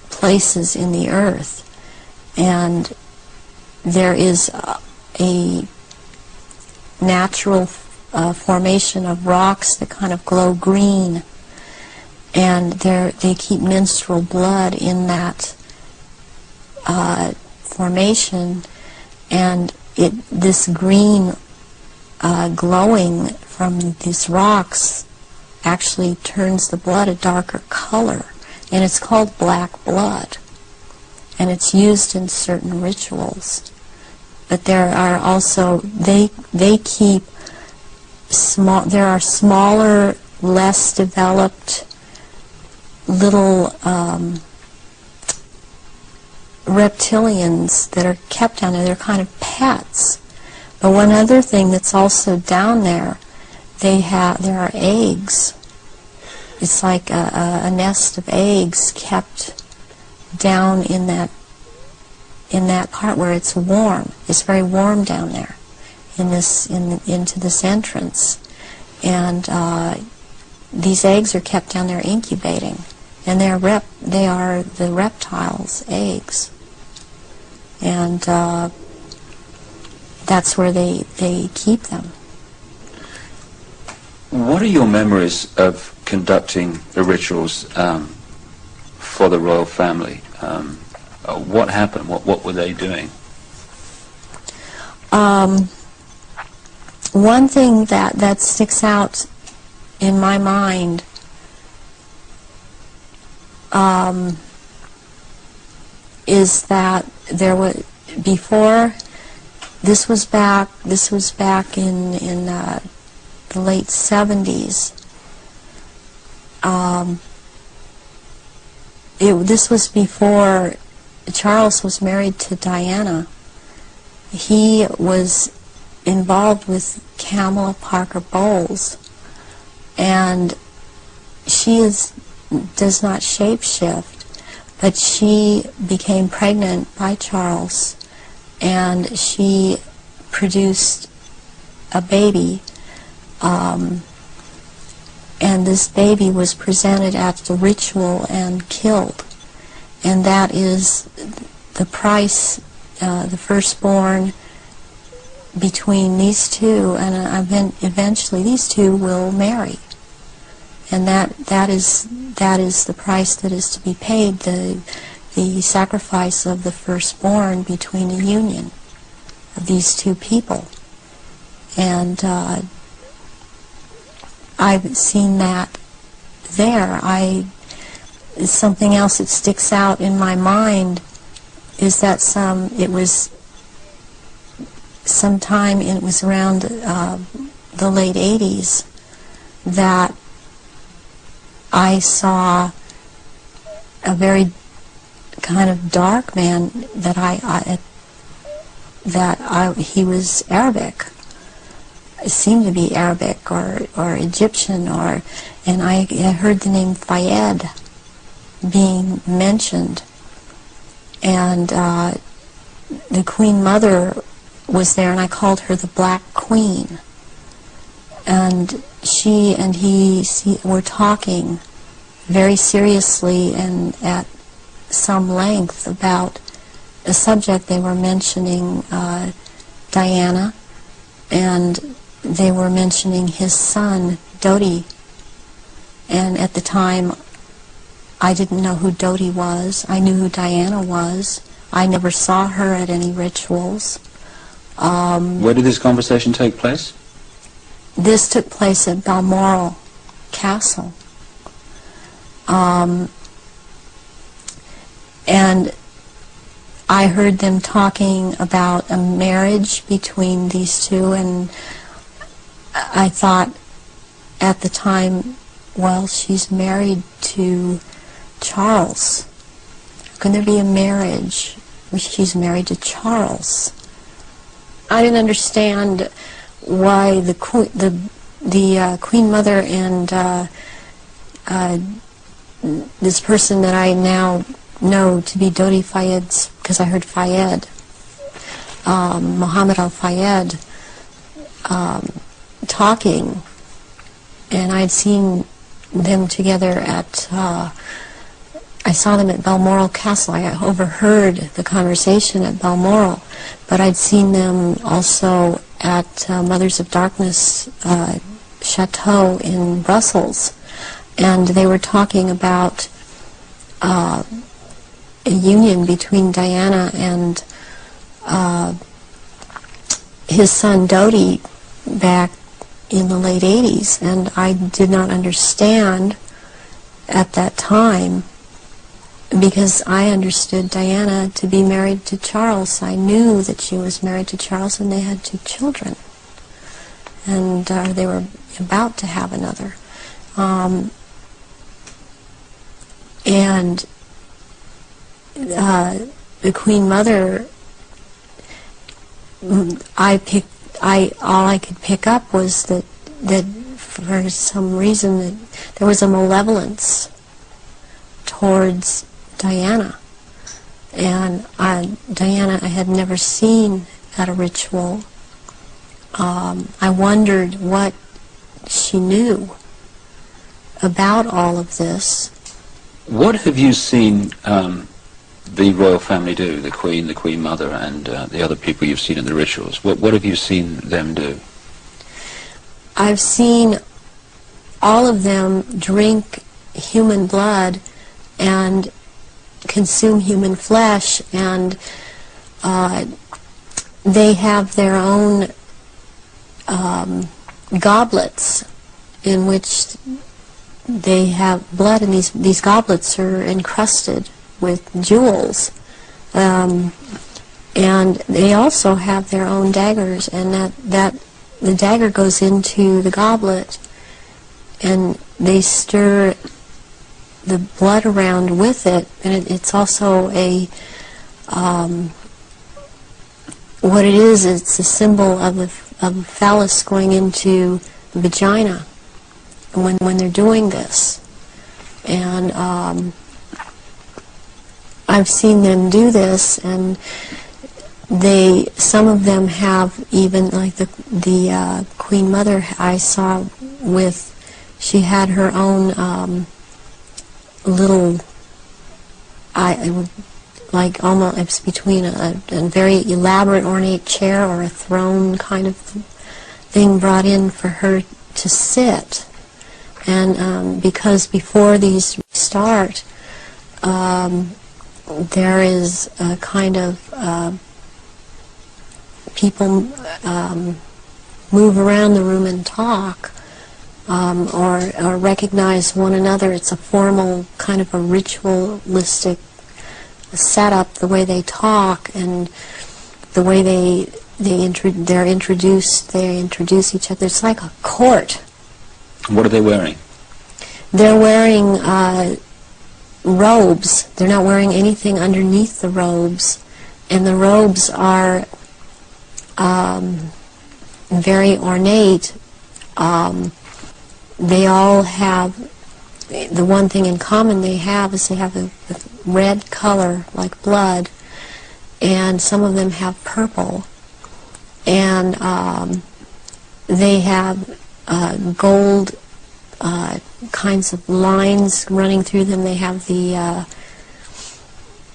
places in the earth, and there is a natural formation of rocks that kind of glow green, and they keep menstrual blood in that formation, and this green glowing from these rocks actually turns the blood a darker color, and it's called black blood, and it's used in certain rituals. But there are also, they keep there are smaller, less developed little reptilians that are kept down there. They're kind of pets. But one other thing that's also down there, there are eggs. It's like a nest of eggs kept down in that part where it's warm. It's very warm down there into this entrance, and these eggs are kept down there incubating, and they are the reptiles' eggs, and that's where they keep them. What are your memories of conducting the rituals for the royal family? What happened? What were they doing? One thing that sticks out in my mind is that before, this was back in the late 70s. This was before Charles was married to Diana. He was involved with Kamala Parker Bowles, and she does not shapeshift, but she became pregnant by Charles, and she produced a baby, and this baby was presented at the ritual and killed, and that is the price, the firstborn between these two, and eventually these two will marry, and that is the price that is to be paid, the sacrifice of the firstborn between the union of these two people. And I've seen that there. Something else that sticks out in my mind is that it was around the late 80s that I saw a very kind of dark man he was Arabic. It seemed to be Arabic or Egyptian, and I heard the name Fayed being mentioned, and the Queen Mother was there, and I called her the Black Queen, and she and he were talking very seriously and at some length about a subject. They were mentioning Diana, and they were mentioning his son, Dodi, and at the time I didn't know who Dodi was. I knew who Diana was. I never saw her at any rituals. Where did this conversation take place? This took place at Balmoral Castle. And I heard them talking about a marriage between these two, and I thought at the time, well, she's married to Charles. How can there be a marriage where she's married to Charles? I didn't understand why the Queen Mother and this person that I now know to be Dodi Fayed's, because I heard Fayed, Muhammad al-Fayed, talking, and I'd seen them together at, I saw them at Balmoral Castle. I overheard the conversation at Balmoral, but I'd seen them also at Mothers of Darkness Chateau in Brussels, and they were talking about a union between Diana and his son Dodi back in the late 80s, and I did not understand at that time, because I understood Diana to be married to Charles. I knew that she was married to Charles, and they had 2 children, and they were about to have another. And the Queen Mother, all I could pick up was that for some reason that there was a malevolence towards Diana, and Diana I had never seen at a ritual. I wondered what she knew about all of this. What have you seen the royal family do, the Queen Mother, and the other people you've seen in the rituals? What have you seen them do? I've seen all of them drink human blood and consume human flesh, and they have their own goblets in which they have blood, and these goblets are encrusted with jewels. And they also have their own daggers, and that the dagger goes into the goblet, and they stir the blood around with it, and it's also a what it is. It's a symbol of the phallus going into the vagina when they're doing this, and I've seen them do this, and some of them have even, like the Queen Mother I saw with, she had her own little, like almost, it's between a very elaborate ornate chair or a throne kind of thing brought in for her to sit. And because before these start, there is a kind of people move around the room and talk, or recognize one another. It's a formal kind of a ritualistic setup, the way they talk and the way they introduce each other. It's like a court. What are they wearing? They're wearing robes. They're not wearing anything underneath the robes, and the robes are very ornate. They all have, the one thing in common they have is they have a red color like blood, and some of them have purple, and they have gold kinds of lines running through them. They have the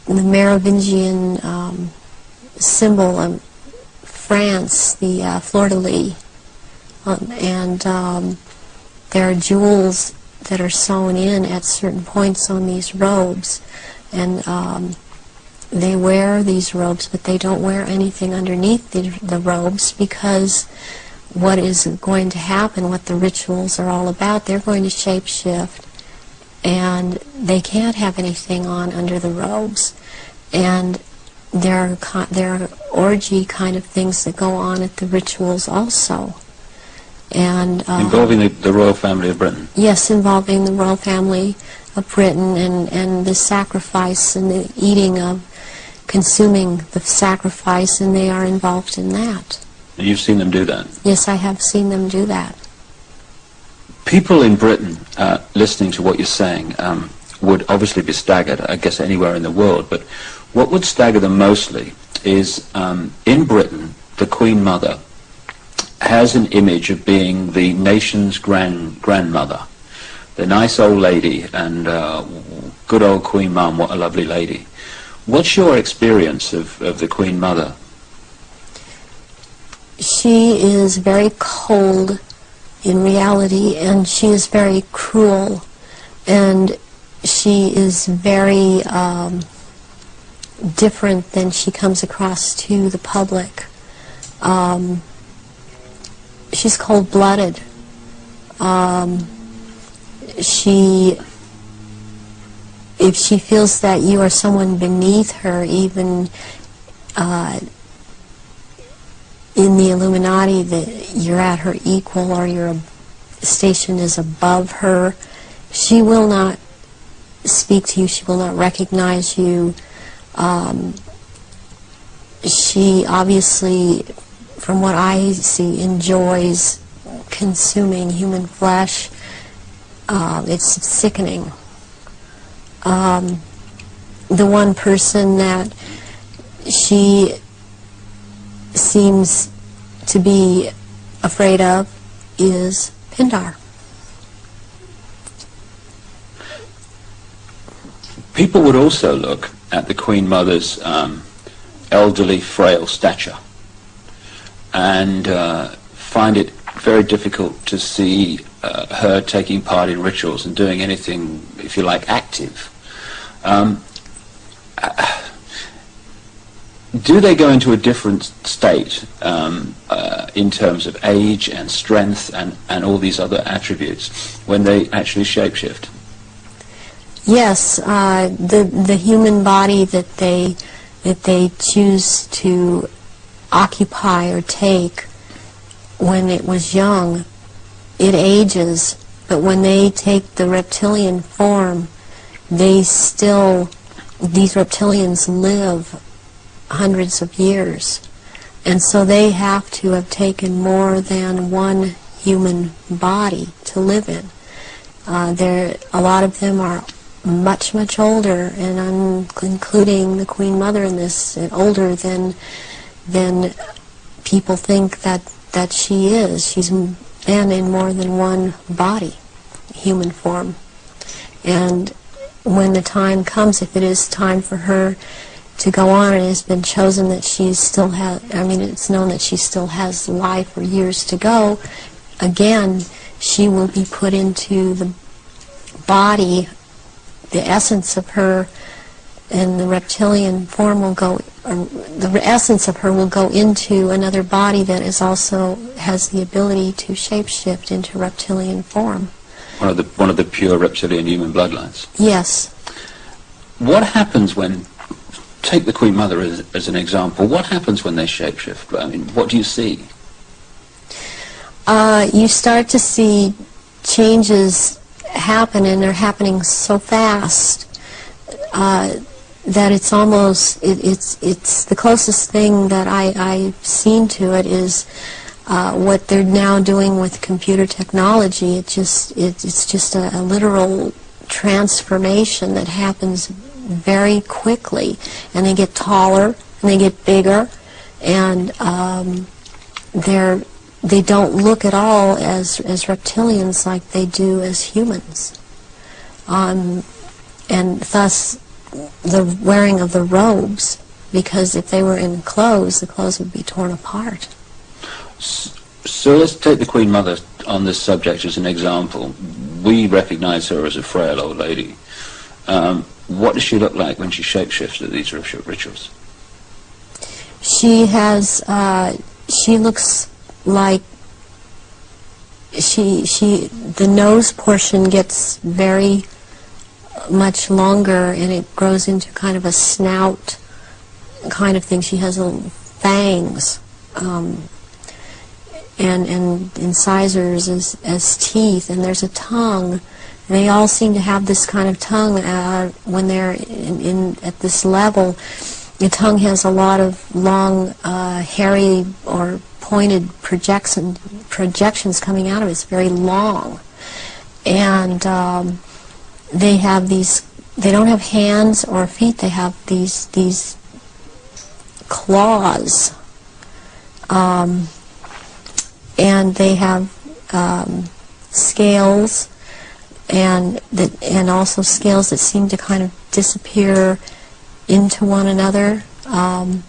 Merovingian symbol of France, the fleur-de-lis, and there are jewels that are sewn in at certain points on these robes, and they wear these robes, but they don't wear anything underneath the robes, because what is going to happen, what the rituals are all about, they're going to shape-shift, and they can't have anything on under the robes. And there are orgy kind of things that go on at the rituals also. And involving the royal family of Britain? Yes, involving the royal family of Britain, and the sacrifice and the eating of, consuming the sacrifice, and they are involved in that. And you've seen them do that? Yes, I have seen them do that. People in Britain, listening to what you're saying, would obviously be staggered, I guess anywhere in the world, but what would stagger them mostly is, in Britain, the Queen Mother has an image of being the nation's grandmother, the nice old lady, and good old Queen Mum, what a lovely lady. What's your experience of the Queen Mother? She is very cold in reality, and she is very cruel, and she is very different than she comes across to the public. She's cold-blooded. If she feels that you are someone beneath her, even in the Illuminati, that you're at her equal or your station is above her, she will not speak to you, she will not recognize you. She obviously, from what I see, enjoys consuming human flesh. It's sickening. The one person that she seems to be afraid of is Pindar. People would also look at the Queen Mother's elderly, frail stature and find it very difficult to see her taking part in rituals and doing anything, if you like, active. Do they go into a different state in terms of age and strength and all these other attributes when they actually shapeshift? Yes, the human body that they that they choose to occupy or take when it was young, it ages, but when they take the reptilian form, these reptilians live hundreds of years. And so they have to have taken more than one human body to live in. A lot of them are much, much older, and I'm including the Queen Mother in this, older than people think that she is. She's been in more than one body, human form. And when the time comes, if it is time for her to go on, it has been chosen that she still has, it's known that she still has life or years to go, again, she will be put into the body, the essence of her, and the reptilian form will go, the essence of her will go into another body that is also has the ability to shapeshift into reptilian form. One of the pure reptilian human bloodlines. Yes. What happens when, take the Queen Mother as an example, what happens when they shapeshift? I mean, what do you see? You start to see changes happen, and they're happening so fast that it's almost, it's the closest thing that I've seen to it is what they're now doing with computer technology. It's just a literal transformation that happens very quickly, and they get taller and they get bigger, and they don't look at all as reptilians like they do as humans, and thus the wearing of the robes, because if they were in clothes, the clothes would be torn apart. So let's take the Queen Mother on this subject as an example. We recognize her as a frail old lady. What does she look like when she shapeshifts at these rituals? She has, she looks like, the nose portion gets very much longer, and it grows into kind of a snout kind of thing. She has little fangs, and incisors as teeth, and there's a tongue. And they all seem to have this kind of tongue when they're at this level. The tongue has a lot of long, hairy or pointed projections coming out of it. It's very long. And they have these, they don't have hands or feet, they have these claws. And they have scales, and also scales that seem to kind of disappear into one another. And